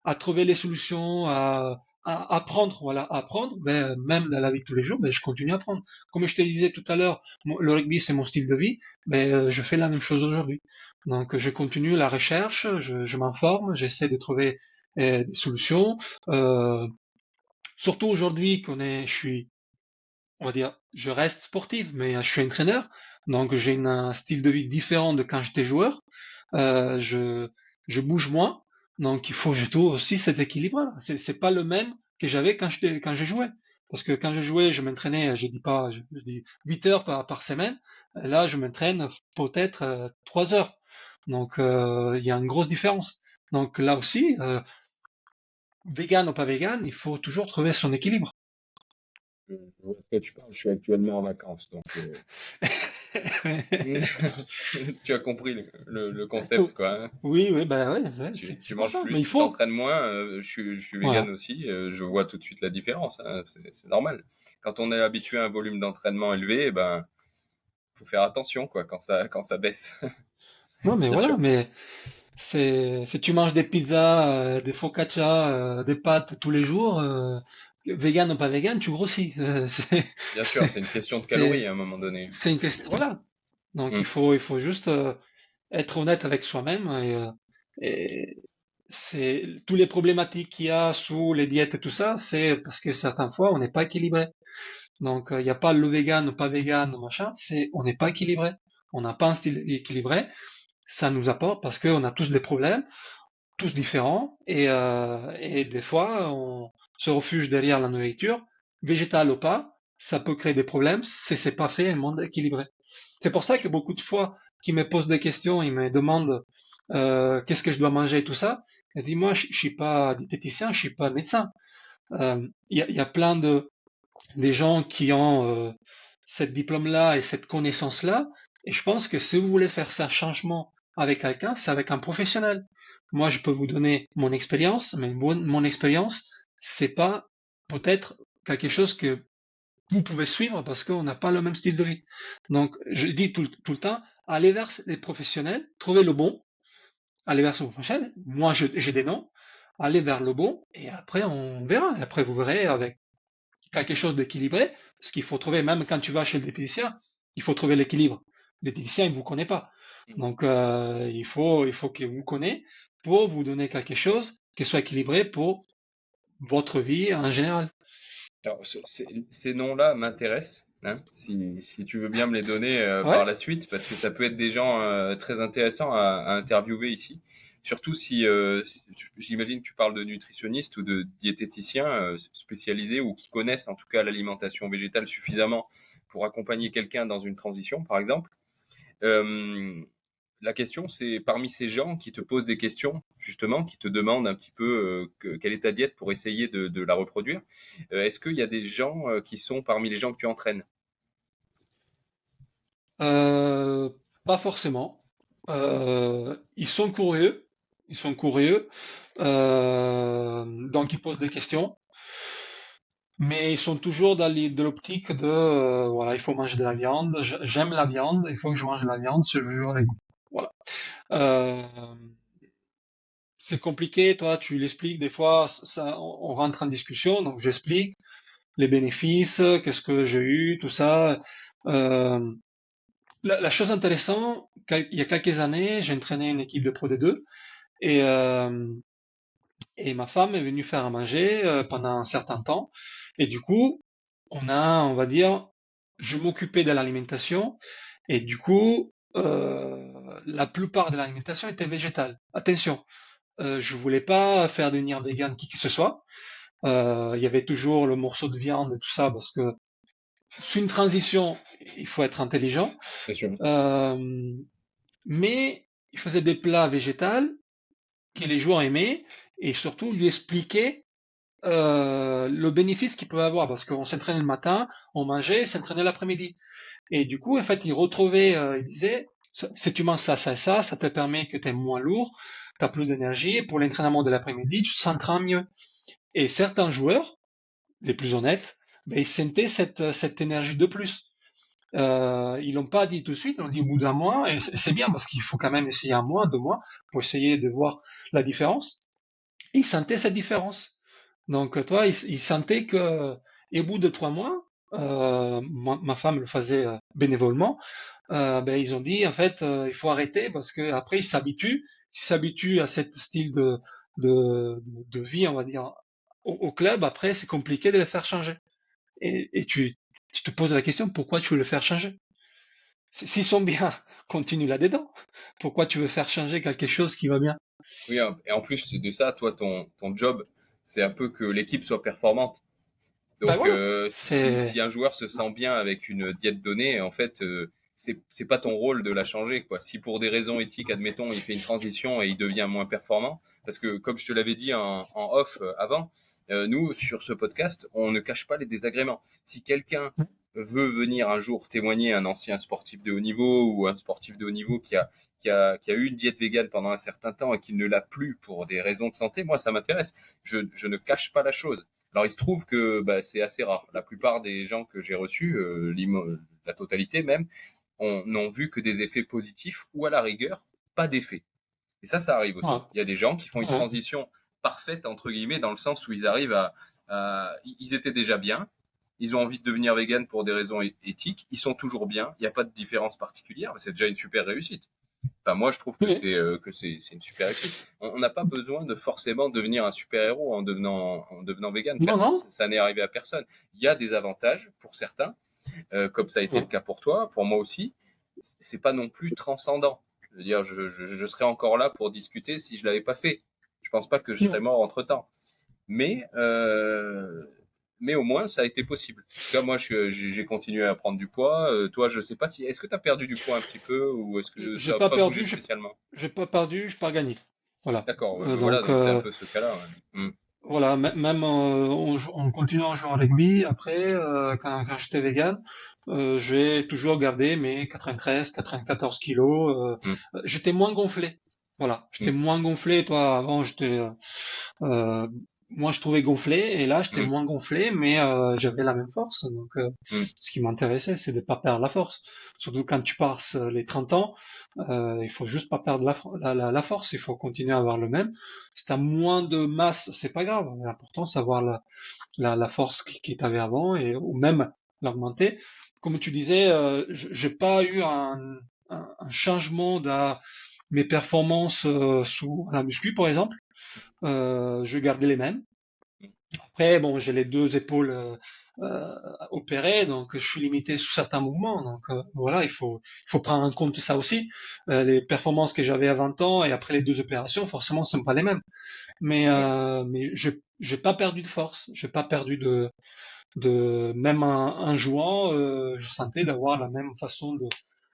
à trouver les solutions, à apprendre, voilà, à apprendre, ben, même dans la vie de tous les jours, ben, je continue à apprendre. Comme je te disais tout à l'heure, le rugby, c'est mon style de vie, ben, je fais la même chose aujourd'hui. Donc, je continue la recherche, je m'informe, j'essaie de trouver des solutions. Euh, Surtout aujourd'hui je suis, on va dire, je reste sportif, mais je suis entraîneur, donc j'ai un style de vie différent de quand j'étais joueur. Euh, je, je bouge moins, donc il faut que je trouve aussi cet équilibre-là. C'est pas le même que j'avais quand j'ai joué. Parce que quand je jouais, je m'entraînais, je dis pas, je dis 8 heures par semaine. Là, je m'entraîne peut-être 3 heures. Donc il y a une grosse différence. Donc là aussi, vegan ou pas vegan, il faut toujours trouver son équilibre. Je vois de quoi tu parles. Je suis actuellement en vacances, donc tu as compris le concept, quoi. Hein. Oui, oui, bah ouais, ouais, Tu c'est pour manges ça. Mais il plus, tu faut. t'entraînes moins. Je suis vegan Voilà. aussi. Je vois tout de suite la différence. Hein, c'est normal. Quand on est habitué à un volume d'entraînement élevé, eh ben, faut faire attention, quoi, quand ça baisse. Non, mais Bien voilà, sûr. mais si tu manges des pizzas, des focaccia, des pâtes tous les jours, vegan ou pas vegan, tu grossis. Bien sûr, c'est une question de calories C'est, à un moment donné. c'est une question. Voilà. Donc Hmm. il faut juste être honnête avec soi-même et c'est tous les problématiques qu'il y a sous les diètes et tout ça, c'est parce que certaines fois on n'est pas équilibré. Donc il n'y a pas le vegan ou pas vegan, machin, c'est on n'est pas équilibré. On n'a pas un style équilibré. Ça nous apporte parce qu'on a tous des problèmes, tous différents, et des fois on se refuge derrière la nourriture, végétale ou pas, ça peut créer des problèmes si c'est pas fait un monde équilibré. C'est pour ça que beaucoup de fois qu'ils me posent des questions, ils me demandent qu'est-ce que je dois manger et tout ça. Je dis moi je suis pas diététicien, je suis pas médecin. Il y a plein de des gens qui ont cette diplôme-là et cette connaissance-là. Et je pense que si vous voulez faire ça changement avec quelqu'un, c'est avec un professionnel. Moi, je peux vous donner mon expérience, mais mon expérience, c'est pas peut-être quelque chose que vous pouvez suivre parce qu'on n'a pas le même style de vie. Donc, je dis tout le temps, allez vers les professionnels, trouvez le bon, allez vers ce professionnel. Moi, j'ai des noms, allez vers le bon, et après, on verra. Et après, vous verrez avec quelque chose d'équilibré, parce qu'il faut trouver, même quand tu vas chez le diététicien, il faut trouver l'équilibre. Le diététicien, il ne vous connaît pas. Donc, il faut qu'il vous connaisse pour vous donner quelque chose qui soit équilibré pour votre vie en général. Alors, ces noms-là m'intéressent, hein, si tu veux bien me les donner par Ouais, la suite, parce que ça peut être des gens très intéressants à interviewer ici. Surtout j'imagine que tu parles de nutritionnistes ou de diététiciens spécialisés ou qui connaissent en tout cas l'alimentation végétale suffisamment pour accompagner quelqu'un dans une transition, par exemple. Euh, la question, c'est parmi ces gens qui te posent des questions, justement, qui te demandent un petit peu quelle est ta diète pour essayer de la reproduire, est-ce qu'il y a des gens qui sont parmi les gens que tu entraînes? Euh, Pas forcément. Ils sont curieux. Ils sont curieux. Donc ils posent des questions. Mais ils sont toujours dans de l'optique de voilà, il faut manger de la viande. J'aime la viande, il faut que je mange de la viande si je veux jouer avec vous. Voilà. Euh, c'est compliqué, toi, tu l'expliques. Des fois, ça, on rentre en discussion, donc j'explique les bénéfices, qu'est-ce que j'ai eu, tout ça. Euh, la chose intéressante, il y a quelques années, j'ai entraîné une équipe de Pro D2 et, euh, et ma femme est venue faire à manger pendant un certain temps. Et du coup, on va dire, je m'occupais de l'alimentation et du coup, la plupart de l'alimentation était végétale. Attention, je voulais pas faire devenir vegan qui que ce soit. Il y avait toujours le morceau de viande et tout ça parce que c'est une transition, il faut être intelligent. Bien sûr. Euh, mais il faisait des plats végétales que les joueurs aimaient et surtout lui expliquer le bénéfice qu'il pouvait avoir parce qu'on s'entraînait le matin, on mangeait, s'entraînait l'après-midi. Et du coup, en fait, il retrouvait, il disait, si tu manges ça, ça et ça te permet que tu es moins lourd, tu as plus d'énergie, et pour l'entraînement de l'après-midi, tu te sentiras mieux. Et certains joueurs, les plus honnêtes, ben, ils sentaient cette énergie de plus. Ils l'ont pas dit tout de suite, ils l'ont dit au bout d'un mois, et c'est bien parce qu'il faut quand même essayer un mois, 2 mois, pour essayer de voir la différence. Et ils sentaient cette différence. Donc, toi, ils sentaient que, et au bout de 3 mois, ma femme le faisait bénévolement, ben, ils ont dit, en fait, il faut arrêter parce que après ils s'habituent à ce style de vie, on va dire, au club, après, c'est compliqué de les faire changer. Et tu te poses la question, pourquoi tu veux le faire changer? S'ils sont bien, continue là-dedans. Pourquoi tu veux faire changer quelque chose qui va bien? Oui, et en plus de ça, toi, ton job, c'est un peu que l'équipe soit performante. Ben Donc, voilà, si c'est, un joueur se sent bien avec une diète donnée, en fait, c'est pas ton rôle de la changer, quoi. Si pour des raisons éthiques, admettons, il fait une transition et il devient moins performant, parce que comme je te l'avais dit en off avant, nous, sur ce podcast, on ne cache pas les désagréments. Si quelqu'un veut venir un jour témoigner, un ancien sportif de haut niveau ou un sportif de haut niveau qui a eu une diète végane pendant un certain temps et qui ne l'a plus pour des raisons de santé, moi, ça m'intéresse. Je ne cache pas la chose. Alors, il se trouve que bah, c'est assez rare. La plupart des gens que j'ai reçus, la totalité même, n'ont vu que des effets positifs ou à la rigueur, pas d'effet. Et ça arrive aussi. voilà. Il y a des gens qui font une Ouais. transition parfaite, entre guillemets, dans le sens où ils arrivent ils étaient déjà bien, ils ont envie de devenir vegan pour des raisons éthiques, ils sont toujours bien, il n'y a pas de différence particulière, c'est déjà une super réussite. Enfin, moi, je trouve Oui. que c'est une super réussite. On n'a pas besoin de forcément devenir un super-héros en devenant vegan. Non, non. Ça n'est arrivé à personne. Il y a des avantages pour certains, comme ça a été le Ouais. cas pour toi, pour moi aussi. C'est pas non plus transcendant. Je veux dire, je serais encore là pour discuter si je l'avais pas fait. Je pense pas que je serais Ouais. mort entre temps. Mais, euh, mais au moins, ça a été possible. En tout cas, moi, j'ai continué à prendre du poids. Toi, je sais pas si, est-ce que tu as perdu du poids un petit peu ou est-ce que J'ai ça n'a pas pas bougé perdu, spécialement? j'ai pas perdu, j'ai pas gagné. Voilà. D'accord, ouais, ben voilà, Donc donc c'est un peu ce cas-là. Ouais. voilà, même en continuant à jouer au rugby, après, quand j'étais vegan, j'ai toujours gardé mes 93, 94 kilos. Mm, J'étais moins gonflé. Voilà, j'étais mm, moins gonflé. Toi, avant, euh, moi, je trouvais gonflé, et là, j'étais mm, moins gonflé, mais j'avais la même force. Donc, mm, ce qui m'intéressait, c'est de pas perdre la force. Surtout quand tu passes les 30 ans, il faut juste pas perdre la force. Il faut continuer à avoir le même. Si t'as moins de masse, c'est pas grave. L'important, c'est avoir la force qui t'avait avant, ou même l'augmenter. Comme tu disais, j'ai pas eu un changement de mes performances sous la muscu, par exemple. Je gardais les mêmes. Après, bon, j'ai les deux épaules euh, opérées, donc je suis limité sur certains mouvements. Donc voilà, il faut prendre en compte ça aussi. Les performances que j'avais à 20 ans et après les deux opérations, forcément, ce sont pas les mêmes. ouais. Mais j'ai pas perdu de force, j'ai pas perdu de même en jouant, je sentais d'avoir la même façon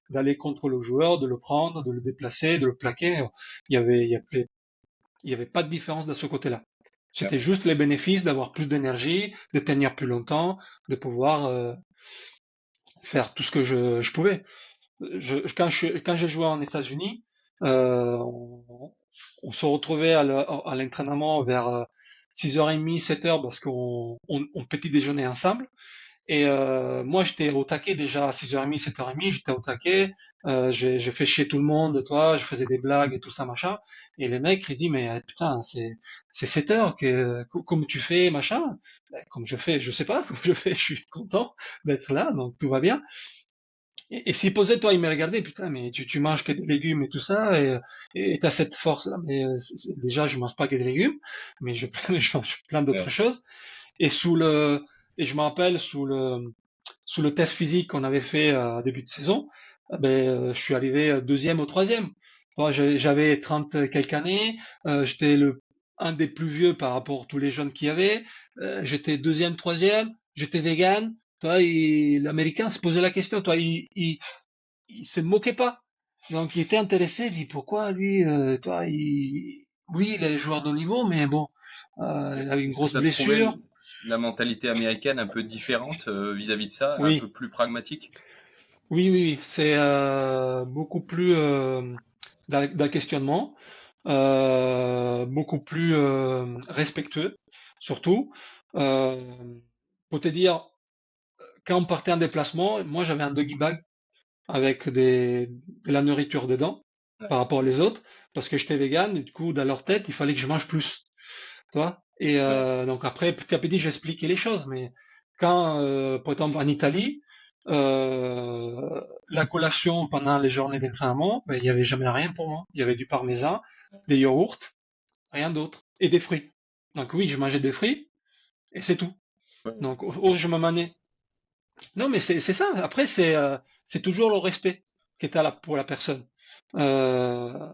d'aller contre le joueur, de le prendre, de le déplacer, de le plaquer. Il y avait pas de différence de ce côté-là. Ouais. C'était juste les bénéfices d'avoir plus d'énergie, de tenir plus longtemps, de pouvoir faire tout ce que je pouvais. Quand j'ai joué en États-Unis, on se retrouvait à l'entraînement vers 6h30, 7h parce qu'on petit déjeunait ensemble. Et moi, j'étais au taquet déjà à 6h30, 7h30, j'étais au taquet. J'ai fait chier tout le monde, toi, je faisais des blagues et tout ça, machin. Et les mecs, ils disent, mais putain, c'est 7 heures, comme tu fais, machin. Ben, comme je fais, je sais pas, comme je fais, je suis content d'être là, donc tout va bien. Et s'il posait, toi, il me regardait, putain, mais tu manges que des légumes et tout ça, et t'as cette force-là. Mais déjà, je mange pas que des légumes, mais je mange plein d'autres Ouais. choses. Et et je me rappelle sous le test physique qu'on avait fait à début de saison, je suis arrivé deuxième ou troisième. Moi, j'avais 30 quelques années, j'étais un des plus vieux par rapport à tous les jeunes qu'il y avait. J'étais deuxième, troisième, j'étais vegan. Toi, l'Américain se posait la question. Toi, il se moquait pas. Donc, il était intéressé. Il dit pourquoi lui, toi, oui, il est joueur de haut niveau, mais bon, il a eu une Est-ce que grosse tu as trouvé blessure. la mentalité américaine un peu différente vis-à-vis de ça, un peu Oui, plus pragmatique? oui, oui, oui. C'est beaucoup plus d'un questionnement, beaucoup plus respectueux, surtout. Euh, pour te dire, quand on partait en déplacement, moi j'avais un doggy bag avec de la nourriture dedans Ouais. par rapport aux autres, parce que j'étais vegan, et du coup, dans leur tête, il fallait que je mange plus. Tu vois. Et Ouais. donc après, petit à petit, j'expliquais les choses. Mais quand, par exemple, en Italie, la collation pendant les journées d'entraînement, ben, il y avait jamais rien pour moi. Il y avait du parmesan, des yaourts, rien d'autre, et des fruits. Donc oui, je mangeais des fruits, et c'est tout. Ouais. Donc, je me manais. Non, mais c'est ça. Après, c'est toujours le respect qui est là pour la personne. Euh,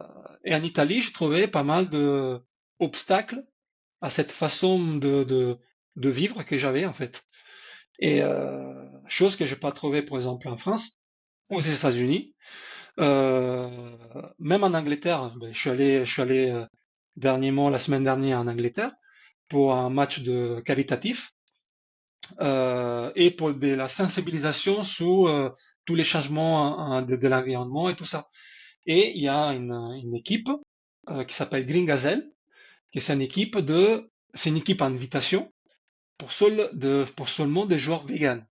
et en Italie, je trouvais pas mal de obstacles à cette façon de vivre que j'avais en fait. Et chose que j'ai pas trouvé par exemple en France ou aux États-Unis, euh, même en Angleterre. Ben, je suis allé dernièrement la semaine dernière en Angleterre pour un match de qualitatif et pour de la sensibilisation sur tous les changements de l'environnement et tout ça. Et il y a une équipe qui s'appelle Green Gazelle, qui est c'est une équipe à invitation pour seulement des joueurs véganes.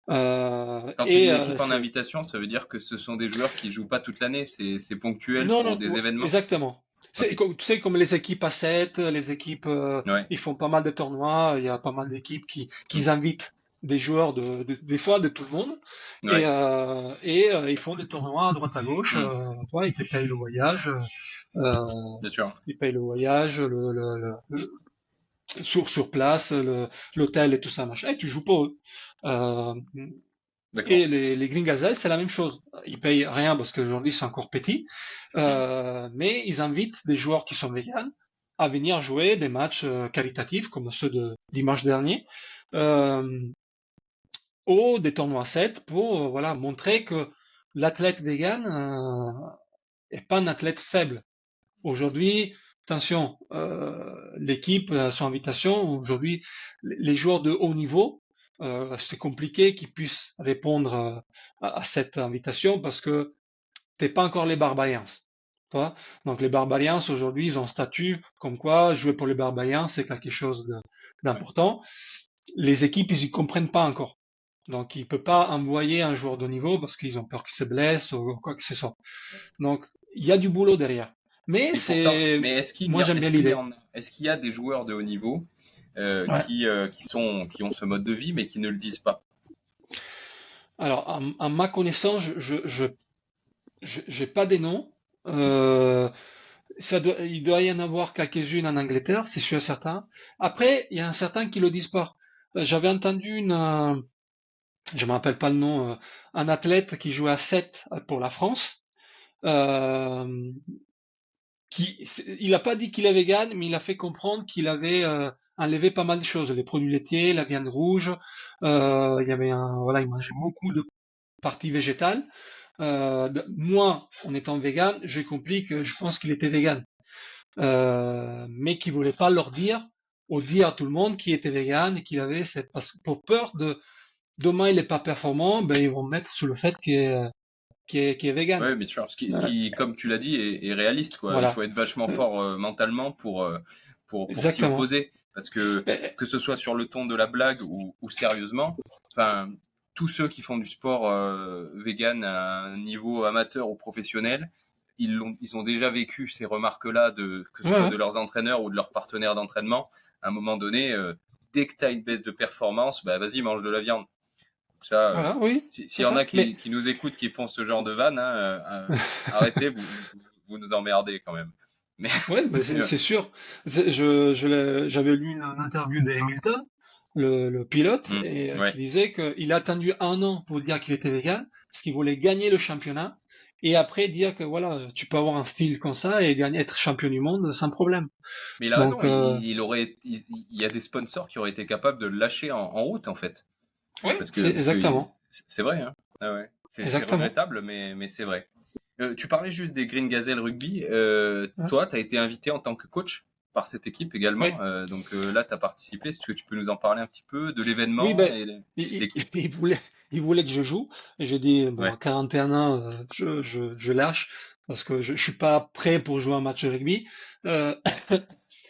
Quand tu dis équipe en C'est invitation, ça veut dire que ce sont des joueurs qui jouent pas toute l'année, c'est ponctuel non, pour non, des événements? exactement. C'est Ok. comme, tu sais, comme les équipes à 7, les équipes, Ouais. ils font pas mal de tournois. Il y a pas mal d'équipes Mm. qui invitent des joueurs des fois de tout le monde Ouais. ils font des tournois à droite à gauche. Mm. Ils te payent le voyage, euh, Bien sûr. ils payent le voyage, sur place, l'hôtel et tout ça machin. Et tu joues pour eux. Euh, D'accord. Et les Green Gazelles, c'est la même chose. Ils payent rien parce qu'aujourd'hui c'est encore petit, Mm. mais ils invitent des joueurs qui sont véganes à venir jouer des matchs qualitatifs comme ceux de dimanche dernier, euh, ou des tournois 7 pour voilà montrer que l'athlète vegan est pas un athlète faible. Aujourd'hui, attention, l'équipe, à son invitation, aujourd'hui, les joueurs de haut niveau, c'est compliqué qu'ils puissent répondre à cette invitation parce que t'es pas encore les Barbarians. Tu vois. Donc les Barbarians, aujourd'hui, ils ont un statut comme quoi jouer pour les Barbarians, c'est quelque chose Ouais. d'important. Les équipes, ils y comprennent pas encore. Donc, il peut pas envoyer un joueur de niveau parce qu'ils ont peur qu'il se blesse ou quoi que ce soit. Donc, il y a du boulot derrière. Mais Et pourtant, c'est, mais moi, j'aime bien est-ce qu'il y l'idée. en a, est-ce qu'il y a des joueurs de haut niveau Ouais. qui ont ce mode de vie mais qui ne le disent pas? Alors, à ma connaissance, j'ai pas des noms. Euh, il doit y en avoir quelques-unes en Angleterre, c'est sûr et certain. Après, il y a un certain qui le disent pas. J'avais entendu je me rappelle pas le nom, un athlète qui jouait à 7 pour la France, euh, il a pas dit qu'il est vegan, mais il a fait comprendre qu'il avait enlevé pas mal de choses, les produits laitiers, la viande rouge, il y avait voilà, il mangeait beaucoup de parties végétales. Moi, en étant vegan, j'ai compris que je pense qu'il était vegan, mais qu'il voulait pas leur dire ou dire à tout le monde qu'il était vegan et qu'il avait cette parce que pour peur de demain il est pas performant, ben ils vont me mettre sous le fait qu'il est vegan. Ouais, bien sûr. Ce Euh, qui, comme tu l'as dit, est réaliste, quoi. Il faut voilà. être vachement Euh, fort mentalement pour s'y Exactement. opposer. Parce que ce soit sur le ton de la blague ou sérieusement, enfin, tous ceux qui font du sport vegan à un niveau amateur ou professionnel, ils ont déjà vécu ces remarques-là, que ce Ouais, soit ouais. de leurs entraîneurs ou de leurs partenaires d'entraînement. À un moment donné, dès que tu as une baisse de performance, bah, vas-y, mange de la viande. Ça, Voilà, oui, s'il c'est y en a ça. Mais qui nous écoutent, qui font ce genre de vannes, hein, arrêtez, vous nous emmerdez quand même. Mais, ouais, ben mais, c'est sûr. J'avais lu une interview de Hamilton, le pilote, et qui ouais. disait qu'il a attendu 1 an pour dire qu'il était vegan, parce qu'il voulait gagner le championnat, et après dire que voilà, tu peux avoir un style comme ça et gagner, être champion du monde sans problème. Mais il a raison, Donc, il y a des sponsors qui auraient été capables de le lâcher en route, en fait. ouais, c'est Parce que exactement, c'est vrai, hein. Ah ouais. C'est exactement. regrettable, mais c'est vrai. Tu parlais juste des Green Gazelle Rugby. Ouais. Toi, tu as été invité en tant que coach par cette équipe également. Ouais. Donc là, tu as participé. Est-ce que tu peux nous en parler un petit peu de Oui, l'événement ben, et il, il, l'équipe? il voulait que je joue. Et j'ai dit, bon, à Ouais. 41 ans, je lâche parce que je suis pas prêt pour jouer un match de rugby. Euh,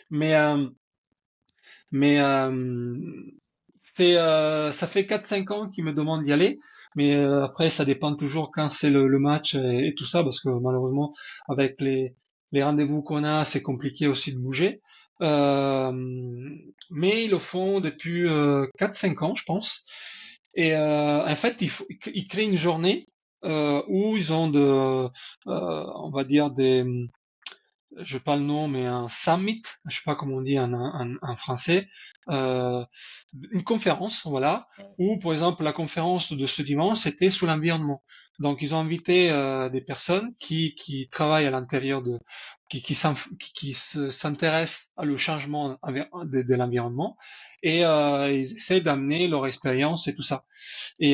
mais euh, mais ça fait 4 5 ans qu'il me demande d'y aller. Mais après, ça dépend toujours quand c'est le match et tout ça, parce que malheureusement, avec les rendez-vous qu'on a, c'est compliqué aussi de bouger. Euh, mais ils le font depuis 4 5 ans, je pense. Et en fait, ils créent une journée où ils ont on va dire je pas le nom, mais un summit, je sais pas comment on dit en français, euh, une conférence, voilà, où par exemple la conférence de ce dimanche c'était sur l'environnement. Donc ils ont invité des personnes qui travaillent à l'intérieur qui s'intéressent à le changement de l'environnement et ils essaient d'amener leur expérience et tout ça. Et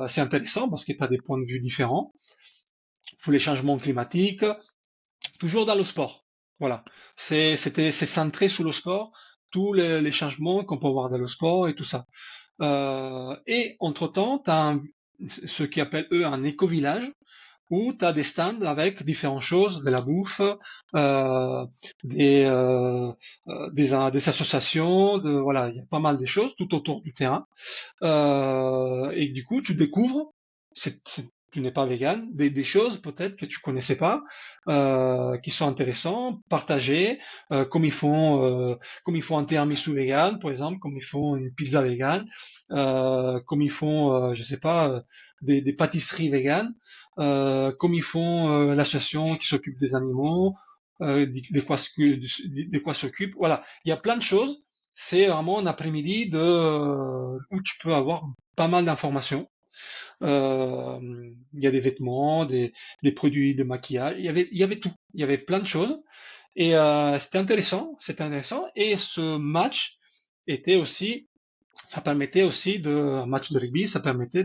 c'est intéressant parce que tu as des points de vue différents sur les changements climatiques, toujours dans le sport. Voilà. C'est centré sur le sport, tous les changements qu'on peut avoir dans le sport et tout ça. Et entre-temps, tu as ce qu'ils appellent eux un éco-village, où tu as des stands avec différentes choses, de la bouffe, euh, des, euh, des associations, voilà, il y a pas mal de choses tout autour du terrain. Et du coup, tu découvres, tu n'es pas vegan, des choses peut-être que tu connaissais pas, qui sont intéressantes, partagées, comme ils font un tiramisu vegan, par exemple, comme ils font une pizza vegan, comme ils font, je sais pas, des pâtisseries véganes, comme ils font l'association qui s'occupe des animaux, de quoi s'occupe. Voilà, il y a plein de choses. C'est vraiment un après-midi où tu peux avoir pas mal d'informations. Il y a des vêtements, des produits de maquillage. Il y avait tout. Il y avait plein de choses. Et c'était intéressant. C'était intéressant. Et ce match était aussi, ça permettait aussi un match de rugby, ça permettait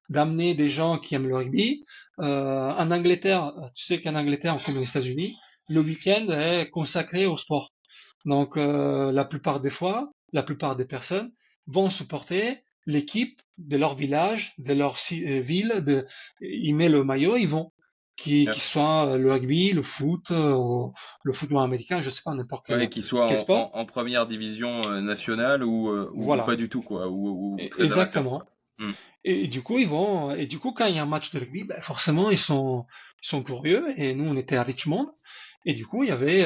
d'amener des gens qui aiment le rugby. En Angleterre, tu sais qu'en Angleterre, comme aux États-Unis, le week-end est consacré au sport. Donc, la plupart des fois, la plupart des personnes vont supporter l'équipe de leur village, de leur ville. Ils mettent le maillot, ils vont. Qui soit le rugby, le foot, le football américain, je sais pas, n'importe Ouais, quel, qu'ils soient quel sport. en première division nationale ou pas Voilà, du tout, quoi, ou très amateur, quoi. exactement. Hmm. Et du coup, et du coup, quand il y a un match de rugby, ben, forcément, ils sont curieux. Et nous, on était à Richmond. Et du coup, il y avait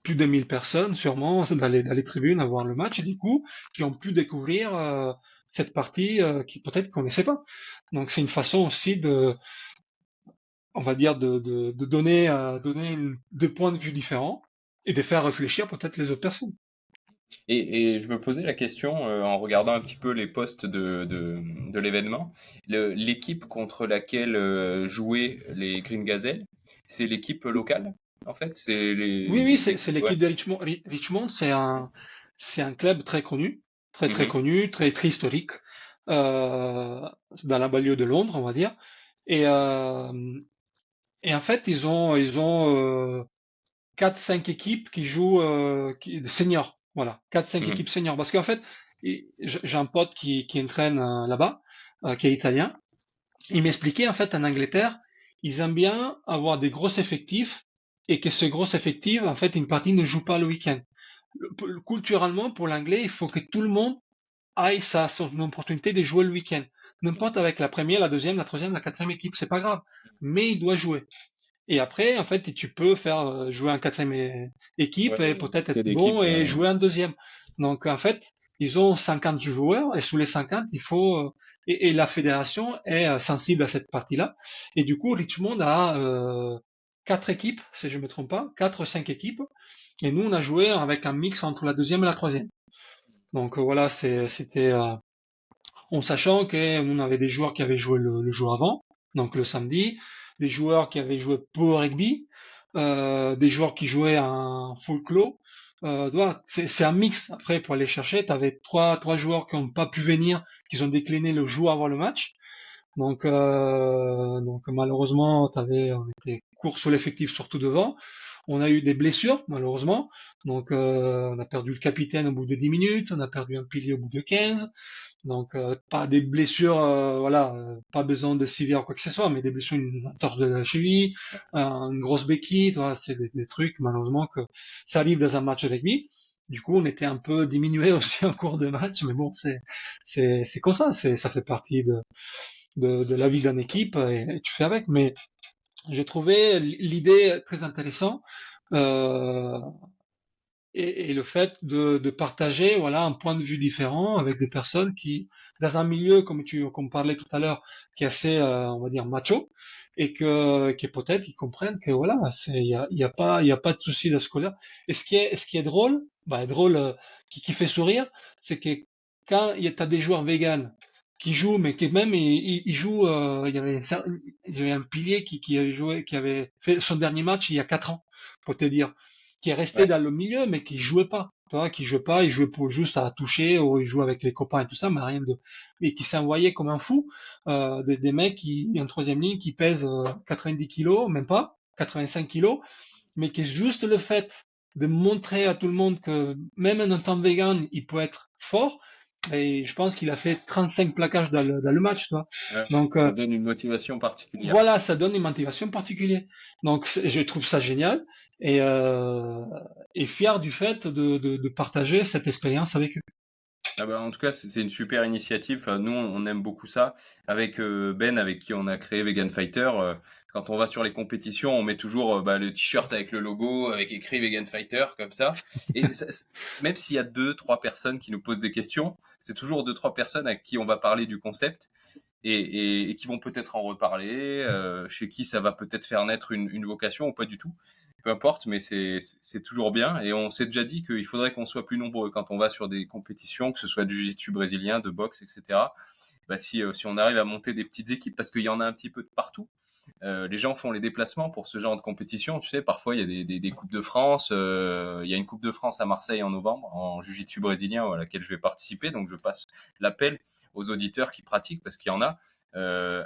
plus de 1000 personnes, sûrement, dans les tribunes à voir le match. Et du coup, qui ont pu découvrir cette partie qui peut-être connaissaient pas. Donc, c'est une façon aussi on va dire, de donner deux points de vue différents et de faire réfléchir peut-être les autres personnes. Et je me posais la question en regardant un petit peu les posts de l'événement. L'équipe contre laquelle jouaient les Green Gazelles, c'est l'équipe locale, en fait? C'est Oui, oui, c'est Ouais. l'équipe de Richmond. Richmond, c'est un club très connu, très très Mhm. connu, très très historique, euh, dans la banlieue de Londres, on va dire. Et, et en fait, ils ont 4-5 équipes qui jouent seniors. Voilà, 4-5 Mhm. équipes seniors. Parce qu'en fait, j'ai un pote qui entraîne là-bas, qui est italien. Il m'expliquait en fait en Angleterre, ils aiment bien avoir des gros effectifs et que ce gros effectif, en fait, une partie ne joue pas le week-end. Culturellement, pour l'anglais, il faut que tout le monde aille son opportunité de jouer le week-end. N'importe avec la première, la deuxième, la troisième, la quatrième équipe, c'est pas grave. Mais il doit jouer. Et après, en fait, tu peux faire jouer en quatrième équipe et Ouais, peut-être que être d'équipe. bon et jouer en deuxième. Donc, en fait, ils ont 50 joueurs et sous les 50, il faut et la fédération est sensible à cette partie-là. Et du coup, Richmond a quatre équipes, si je me trompe pas, quatre ou cinq équipes. Et nous, on a joué avec un mix entre la deuxième et la troisième. Donc voilà, c'était en sachant qu'on avait des joueurs qui avaient joué le jour avant, donc le samedi, des joueurs qui avaient joué pour rugby, des joueurs qui jouaient en full clos. Voilà, c'est un mix. Après, pour aller chercher, tu avais trois joueurs qui n'ont pas pu venir, qui ont décliné le jour avant le match. Donc malheureusement, on était court sur l'effectif, surtout devant. On a eu des blessures, malheureusement. Donc on a perdu le capitaine au bout de 10 minutes, on a perdu un pilier au bout de 15. Donc pas des blessures, voilà, pas besoin de civière ou quoi que ce soit, mais des blessures, une entorse de la cheville, une grosse béquille, toi, c'est des trucs malheureusement que ça arrive dans un match de rugby. Du coup, on était un peu diminué aussi en cours de match, mais bon, c'est comme ça, ça fait partie de la vie d'une équipe et tu fais avec. Mais j'ai trouvé l'idée très intéressante. Euh, et le fait de partager voilà un point de vue différent avec des personnes qui dans un milieu comme parlait tout à l'heure qui est assez on va dire macho et que peut-être ils comprennent que voilà c'est il y a pas de souci de ce côté-là. Et ce qui est drôle drôle qui fait sourire, c'est que quand t'as des joueurs véganes qui jouent mais qui même ils jouent il y avait un pilier qui avait joué qui avait fait son dernier match il y a 4 ans pour te dire, qui est resté Ouais. dans le milieu, mais qui jouait pas. Tu vois, qui jouait pas, il jouait pour juste à toucher, ou il jouait avec les copains et tout ça, mais rien de, et qui s'est envoyé comme un fou, des mecs qui, en troisième ligne, qui pèsent 90 kilos, même pas, 85 kilos, mais qui est juste le fait de montrer à tout le monde que même en étant vegan, il peut être fort. Et je pense qu'il a fait 35 plaquages dans le match, tu vois. Ouais. Donc, Ça donne une motivation particulière. voilà, ça donne une motivation particulière. Donc, je trouve ça génial et fier du fait de partager cette expérience avec eux. Ah bah, en tout cas, c'est une super initiative. Enfin, nous, on aime beaucoup ça. Avec Ben, avec qui on a créé Vegan Fighter, quand on va sur les compétitions, on met toujours le t-shirt avec le logo, avec écrit Vegan Fighter, comme ça. Et même s'il y a deux, trois personnes qui nous posent des questions, c'est toujours deux, trois personnes à qui on va parler du concept et qui vont peut-être en reparler, chez qui ça va peut-être faire naître une vocation ou pas du tout. Peu importe, mais c'est toujours bien. Et on s'est déjà dit qu'il faudrait qu'on soit plus nombreux quand on va sur des compétitions, que ce soit du jiu-jitsu brésilien, de boxe, etc. Si on arrive à monter des petites équipes, parce qu'il y en a un petit peu de partout. Les gens font les déplacements pour ce genre de compétition. Tu sais, parfois il y a des coupes de France. Il y a une coupe de France à Marseille en novembre en jiu-jitsu brésilien à laquelle je vais participer. Donc je passe l'appel aux auditeurs qui pratiquent parce qu'il y en a.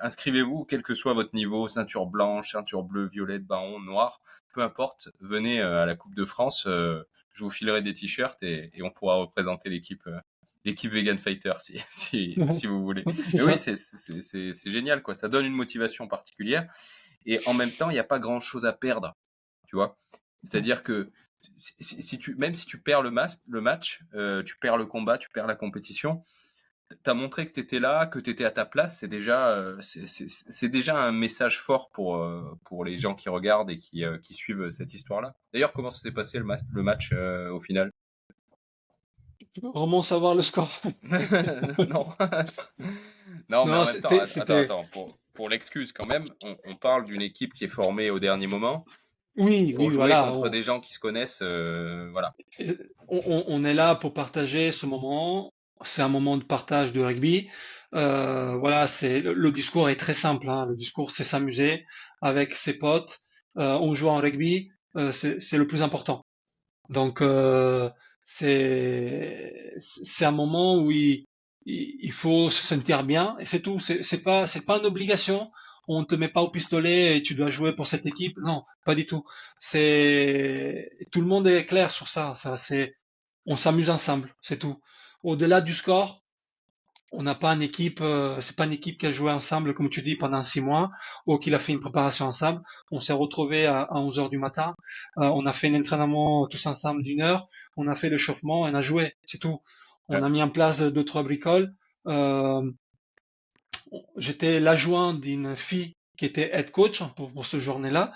Inscrivez-vous, quel que soit votre niveau, ceinture blanche, ceinture bleue, violette, baron, noir, peu importe. Venez à la Coupe de France. Je vous filerai des t-shirts et on pourra représenter l'équipe Vegan Fighter si vous voulez. C'est Mais oui, ça. c'est génial, quoi. Ça donne une motivation particulière. Et en même temps, il n'y a pas grand-chose à perdre, tu vois. C'est-à-dire que même si tu perds le match, tu perds le combat, tu perds la compétition, tu as montré que tu étais là, que tu étais à ta place, c'est déjà un message fort pour les gens qui regardent et qui suivent cette histoire-là. D'ailleurs, comment s'est passé le match au final? Vraiment savoir le score. Non. Non, mais en Non, même temps, c'était, attends, pour l'excuse quand même, on parle d'une équipe qui est formée au dernier moment oui, pour oui, jouer voilà. contre des gens qui se connaissent, voilà. On est là pour partager ce moment. C'est un moment de partage de rugby. Voilà, le discours est très simple, hein. Le discours, c'est s'amuser avec ses potes. On joue en rugby, c'est le plus important. Donc c'est un moment où il faut se sentir bien et c'est tout. C'est pas une obligation. on te met pas au pistolet et tu dois jouer pour cette équipe. Non, pas du tout. C'est tout le monde est clair sur ça. Ça c'est on s'amuse ensemble, c'est tout. Au-delà du score, on n'a pas une équipe, c'est pas une équipe qui a joué ensemble, comme tu dis, pendant 6 mois, ou qui a fait une préparation ensemble. On s'est retrouvés à 11 heures du matin, on a fait un entraînement tous ensemble d'1 heure, on a fait l'échauffement, on a joué, c'est tout. On Ouais. a mis en place 2, 3 bricoles. Euh, J'étais l'adjoint d'une fille qui était head coach pour ce journée-là,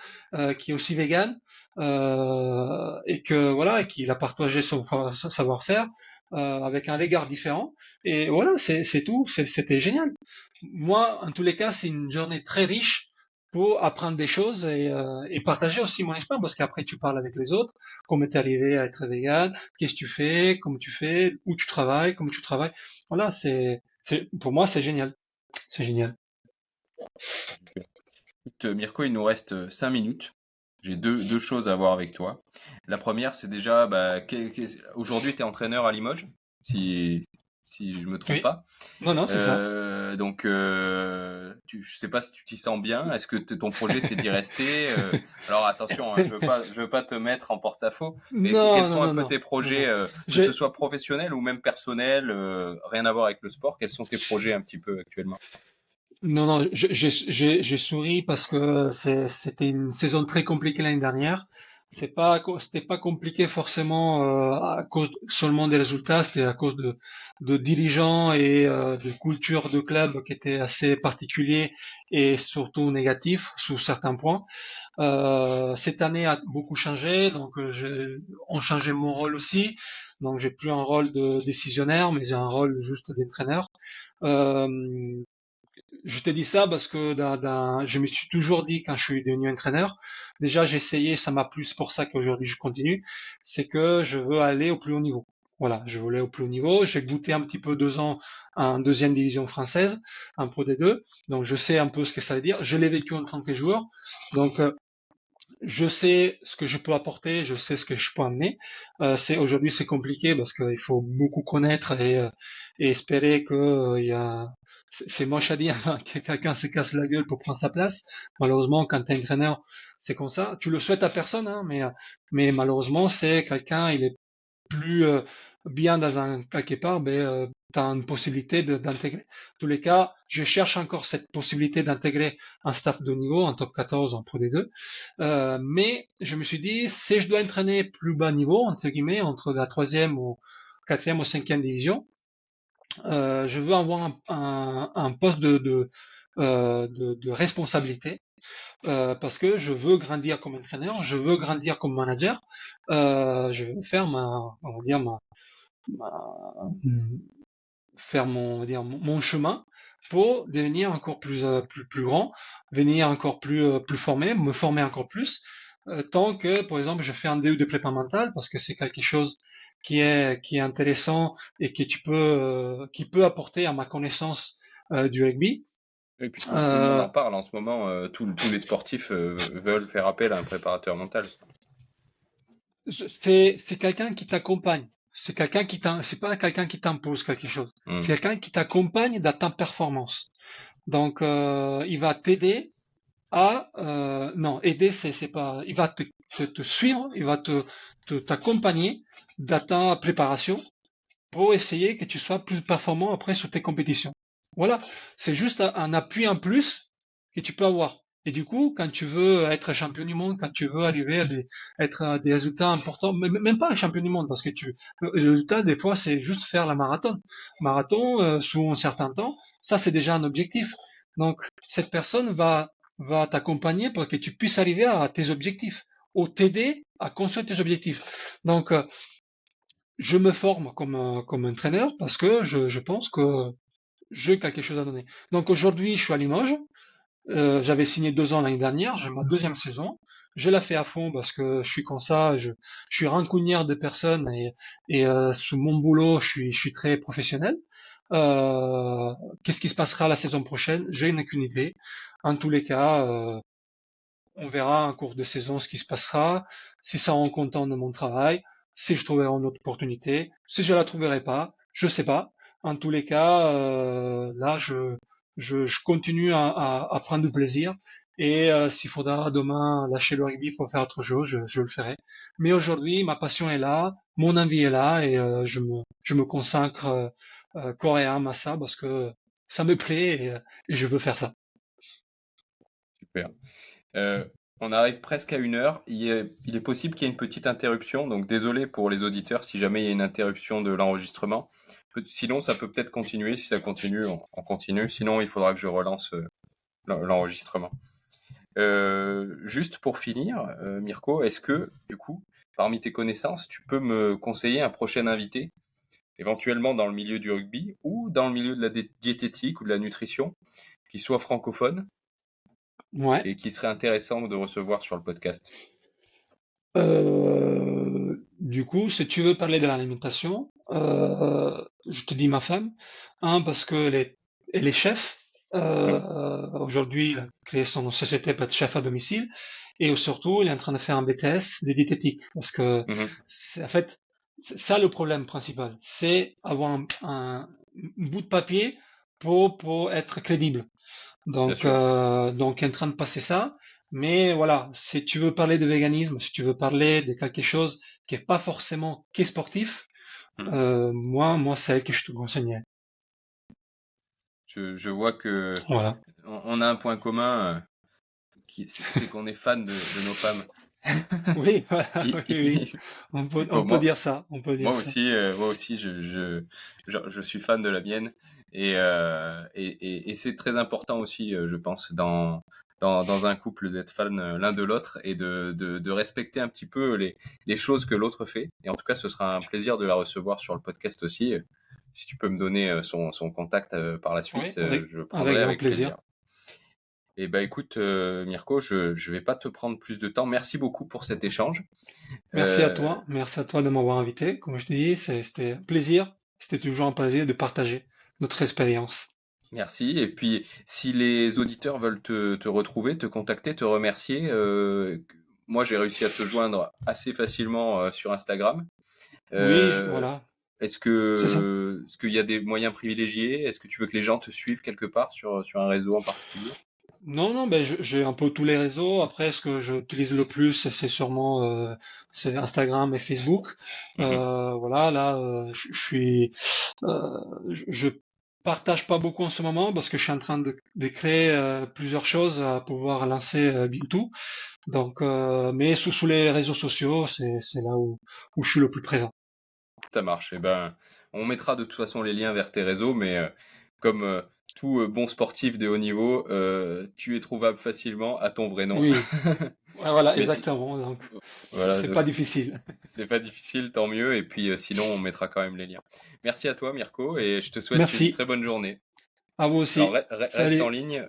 qui est aussi végane, et que voilà, et qui a partagé son savoir-faire avec un regard différent. Et voilà, c'est tout. C'était génial. Moi, en tous les cas, c'est une journée très riche pour apprendre des choses et partager aussi mon expérience, parce qu'après tu parles avec les autres, comment t'es arrivé à être vegan, qu'est-ce que tu fais, comment tu fais, où tu travailles, comment tu travailles. Voilà, pour moi, c'est génial. C'est génial. Écoute, Mirko, il nous reste 5 minutes. J'ai deux choses à voir avec toi. La première, c'est déjà, bah, aujourd'hui, tu es entraîneur à Limoges, si je me trompe Oui. pas. Non, non, c'est ça. Donc, je sais pas si tu t'y sens bien. Est-ce que ton projet, c'est d'y rester? Alors attention, hein, je veux pas te mettre en porte-à-faux, mais quels Non, non, sont un non, peu non, tes non, projets, non. que ce J'ai, soit professionnel ou même personnel, rien à voir avec le sport? Quels sont tes projets un petit peu actuellement? non, non, j'ai souri parce que c'était une saison très compliquée l'année dernière. C'était pas compliqué forcément à cause seulement des résultats, c'était à cause de dirigeants et de culture de club qui étaient assez particuliers et surtout négatifs sous certains points. Cette année a beaucoup changé, donc on changé mon rôle aussi. Donc j'ai plus un rôle de décisionnaire, mais j'ai un rôle juste d'entraîneur. Euh, je te dis ça parce que je me suis toujours dit quand je suis devenu entraîneur, déjà j'ai essayé, ça m'a plu, c'est pour ça qu'aujourd'hui je continue, c'est que je veux aller au plus haut niveau. Voilà, je veux aller au plus haut niveau. J'ai goûté un petit peu 2 ans en deuxième division française, en Pro D2, donc je sais un peu ce que ça veut dire. Je l'ai vécu en tant que joueur, donc je sais ce que je peux apporter, je sais ce que je peux amener. Aujourd'hui c'est compliqué parce qu'il faut beaucoup connaître et espérer que il y a. C'est moche à dire hein, que quelqu'un se casse la gueule pour prendre sa place. Malheureusement, quand t'es entraîneur, c'est comme ça. Tu le souhaites à personne, hein, mais malheureusement, c'est quelqu'un, il est plus bien dans un quelque part, ben, tu as une possibilité d'intégrer. En tous les cas, je cherche encore cette possibilité d'intégrer un staff de niveau, en top 14, en Pro D2. Mais je me suis dit, si je dois entraîner plus bas niveau, entre guillemets, entre la troisième ou quatrième ou cinquième division, je veux avoir un poste de responsabilité parce que je veux grandir comme entraîneur, je veux grandir comme manager, je veux faire on va dire faire on va dire, mon chemin pour devenir encore plus grand, venir encore plus formé, me former encore plus, tant que, par exemple, je fais un DU de prépa mentale parce que c'est quelque chose qui est intéressant et qui peut apporter à ma connaissance du rugby. Et puis tout le monde en Euh, parle en ce moment. Tous les sportifs veulent faire appel à un préparateur mental. c'est quelqu'un qui t'accompagne. C'est pas quelqu'un qui t'impose quelque chose. Hmm. C'est quelqu'un qui t'accompagne dans ta performance. Donc, il va t'aider non, aider, c'est pas, il va te suivre, il va t'accompagner dans ta préparation pour essayer que tu sois plus performant après sur tes compétitions. Voilà, c'est juste un appui en plus que tu peux avoir. Et du coup, quand tu veux être champion du monde, quand tu veux arriver être à des résultats importants, même pas un champion du monde, parce que les résultats, des fois, c'est juste faire la marathon. Marathon, sous un certain temps, ça, c'est déjà un objectif. Donc, cette personne va t'accompagner pour que tu puisses arriver à tes objectifs, ou t'aider à construire tes objectifs. Donc, je me forme comme entraîneur parce que je pense que j'ai quelque chose à donner. Donc aujourd'hui, je suis à Limoges. J'avais signé 2 ans l'année dernière. J'ai ma deuxième saison. Je la fais à fond parce que je suis comme ça. Je suis rancunière de personnes et sous mon boulot, je suis très professionnel. Qu'est-ce qui se passera la saison prochaine? J'ai aucune idée. En tous les cas, on verra en cours de saison ce qui se passera, si ça rend content de mon travail, si je trouverai une autre opportunité, si je la trouverai pas, je sais pas. En tous les cas, là, je continue à prendre du plaisir. Et s'il faudra demain lâcher le rugby pour faire autre chose, je le ferai. Mais aujourd'hui, ma passion est là, mon envie est là, et je me consacre corps et âme à ça parce que ça me plaît et je veux faire ça. Super. Euh, on arrive presque à 1 heure. Il est possible qu'il y ait une petite interruption, donc désolé pour les auditeurs si jamais il y a une interruption de l'enregistrement. Sinon, ça peut peut-être continuer. Si ça continue, on continue. Sinon, il faudra que je relance l'enregistrement. Juste pour finir, Mirko, est-ce que, du coup, parmi tes connaissances, tu peux me conseiller un prochain invité, éventuellement dans le milieu du rugby ou dans le milieu de la diététique ou de la nutrition, qui soit francophone Ouais. et qui serait intéressant de recevoir sur le podcast? Du coup, si tu veux parler de l'alimentation, je te dis ma femme, parce que elle est chef. Oui. Aujourd'hui, il a créé son société pour être chef à domicile, et surtout, il est en train de faire un BTS de diététique, parce que Mhm. c'est en fait c'est ça le problème principal, c'est avoir un bout de papier pour être crédible. Bien sûr. Donc, il est en train de passer ça. Mais voilà, si tu veux parler de véganisme, si tu veux parler de quelque chose qui est pas forcément qui est sportif, Mhm. moi, c'est elle que je te conseillerais. Je vois que Voilà. on a un point commun, c'est qu'on est fan de nos femmes. Oui, voilà, oui, oui. Il- On Bon, peut dire ça, on peut dire ça. moi aussi, je suis fan de la mienne et c'est très important aussi, je pense, dans un couple d'être fan l'un de l'autre et de respecter un petit peu les choses que l'autre fait. Et en tout cas, ce sera un plaisir de la recevoir sur le podcast aussi. Si tu peux me donner son contact par la Oui, suite, je le avec prendrai grand avec plaisir. plaisir. Et bah écoute, Mirko, je vais pas te prendre plus de temps. Merci beaucoup pour cet échange. Euh, Merci à toi de m'avoir invité. Comme je te dis, c'était un plaisir. C'était toujours un plaisir de partager notre expérience. Merci. Et puis, si les auditeurs veulent te retrouver, te contacter, te remercier, moi j'ai réussi à te joindre assez facilement sur Instagram. Oui, Euh, voilà, est-ce c'est ça. est-ce qu'il y a des moyens privilégiés? Est-ce que tu veux que les gens te suivent quelque part sur un réseau en particulier? Non, non, ben j'ai un peu tous les réseaux. Après, ce que j'utilise le plus, c'est sûrement c'est Instagram et Facebook. Mhm. Voilà, là, je partage pas beaucoup en ce moment parce que je suis en train de créer plusieurs choses à pouvoir lancer bientôt. Donc, mais sous les réseaux sociaux, c'est là où je suis le plus présent. Ça marche. Eh ben, on mettra de toute façon les liens vers tes réseaux, mais comme tout bon sportif de haut niveau, tu es trouvable facilement à ton vrai nom. Oui, ouais, voilà, Mais si, exactement. Donc, voilà, c'est pas difficile. c'est pas difficile, tant mieux. Et puis sinon, on mettra quand même les liens. Merci à toi, Mirko, et je te souhaite une Merci. très bonne journée. À vous Alors, aussi. reste en Salut. ligne,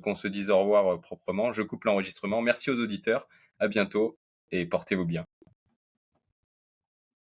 qu'on se dise au revoir proprement. Je coupe l'enregistrement. Merci aux auditeurs. À bientôt et portez-vous bien.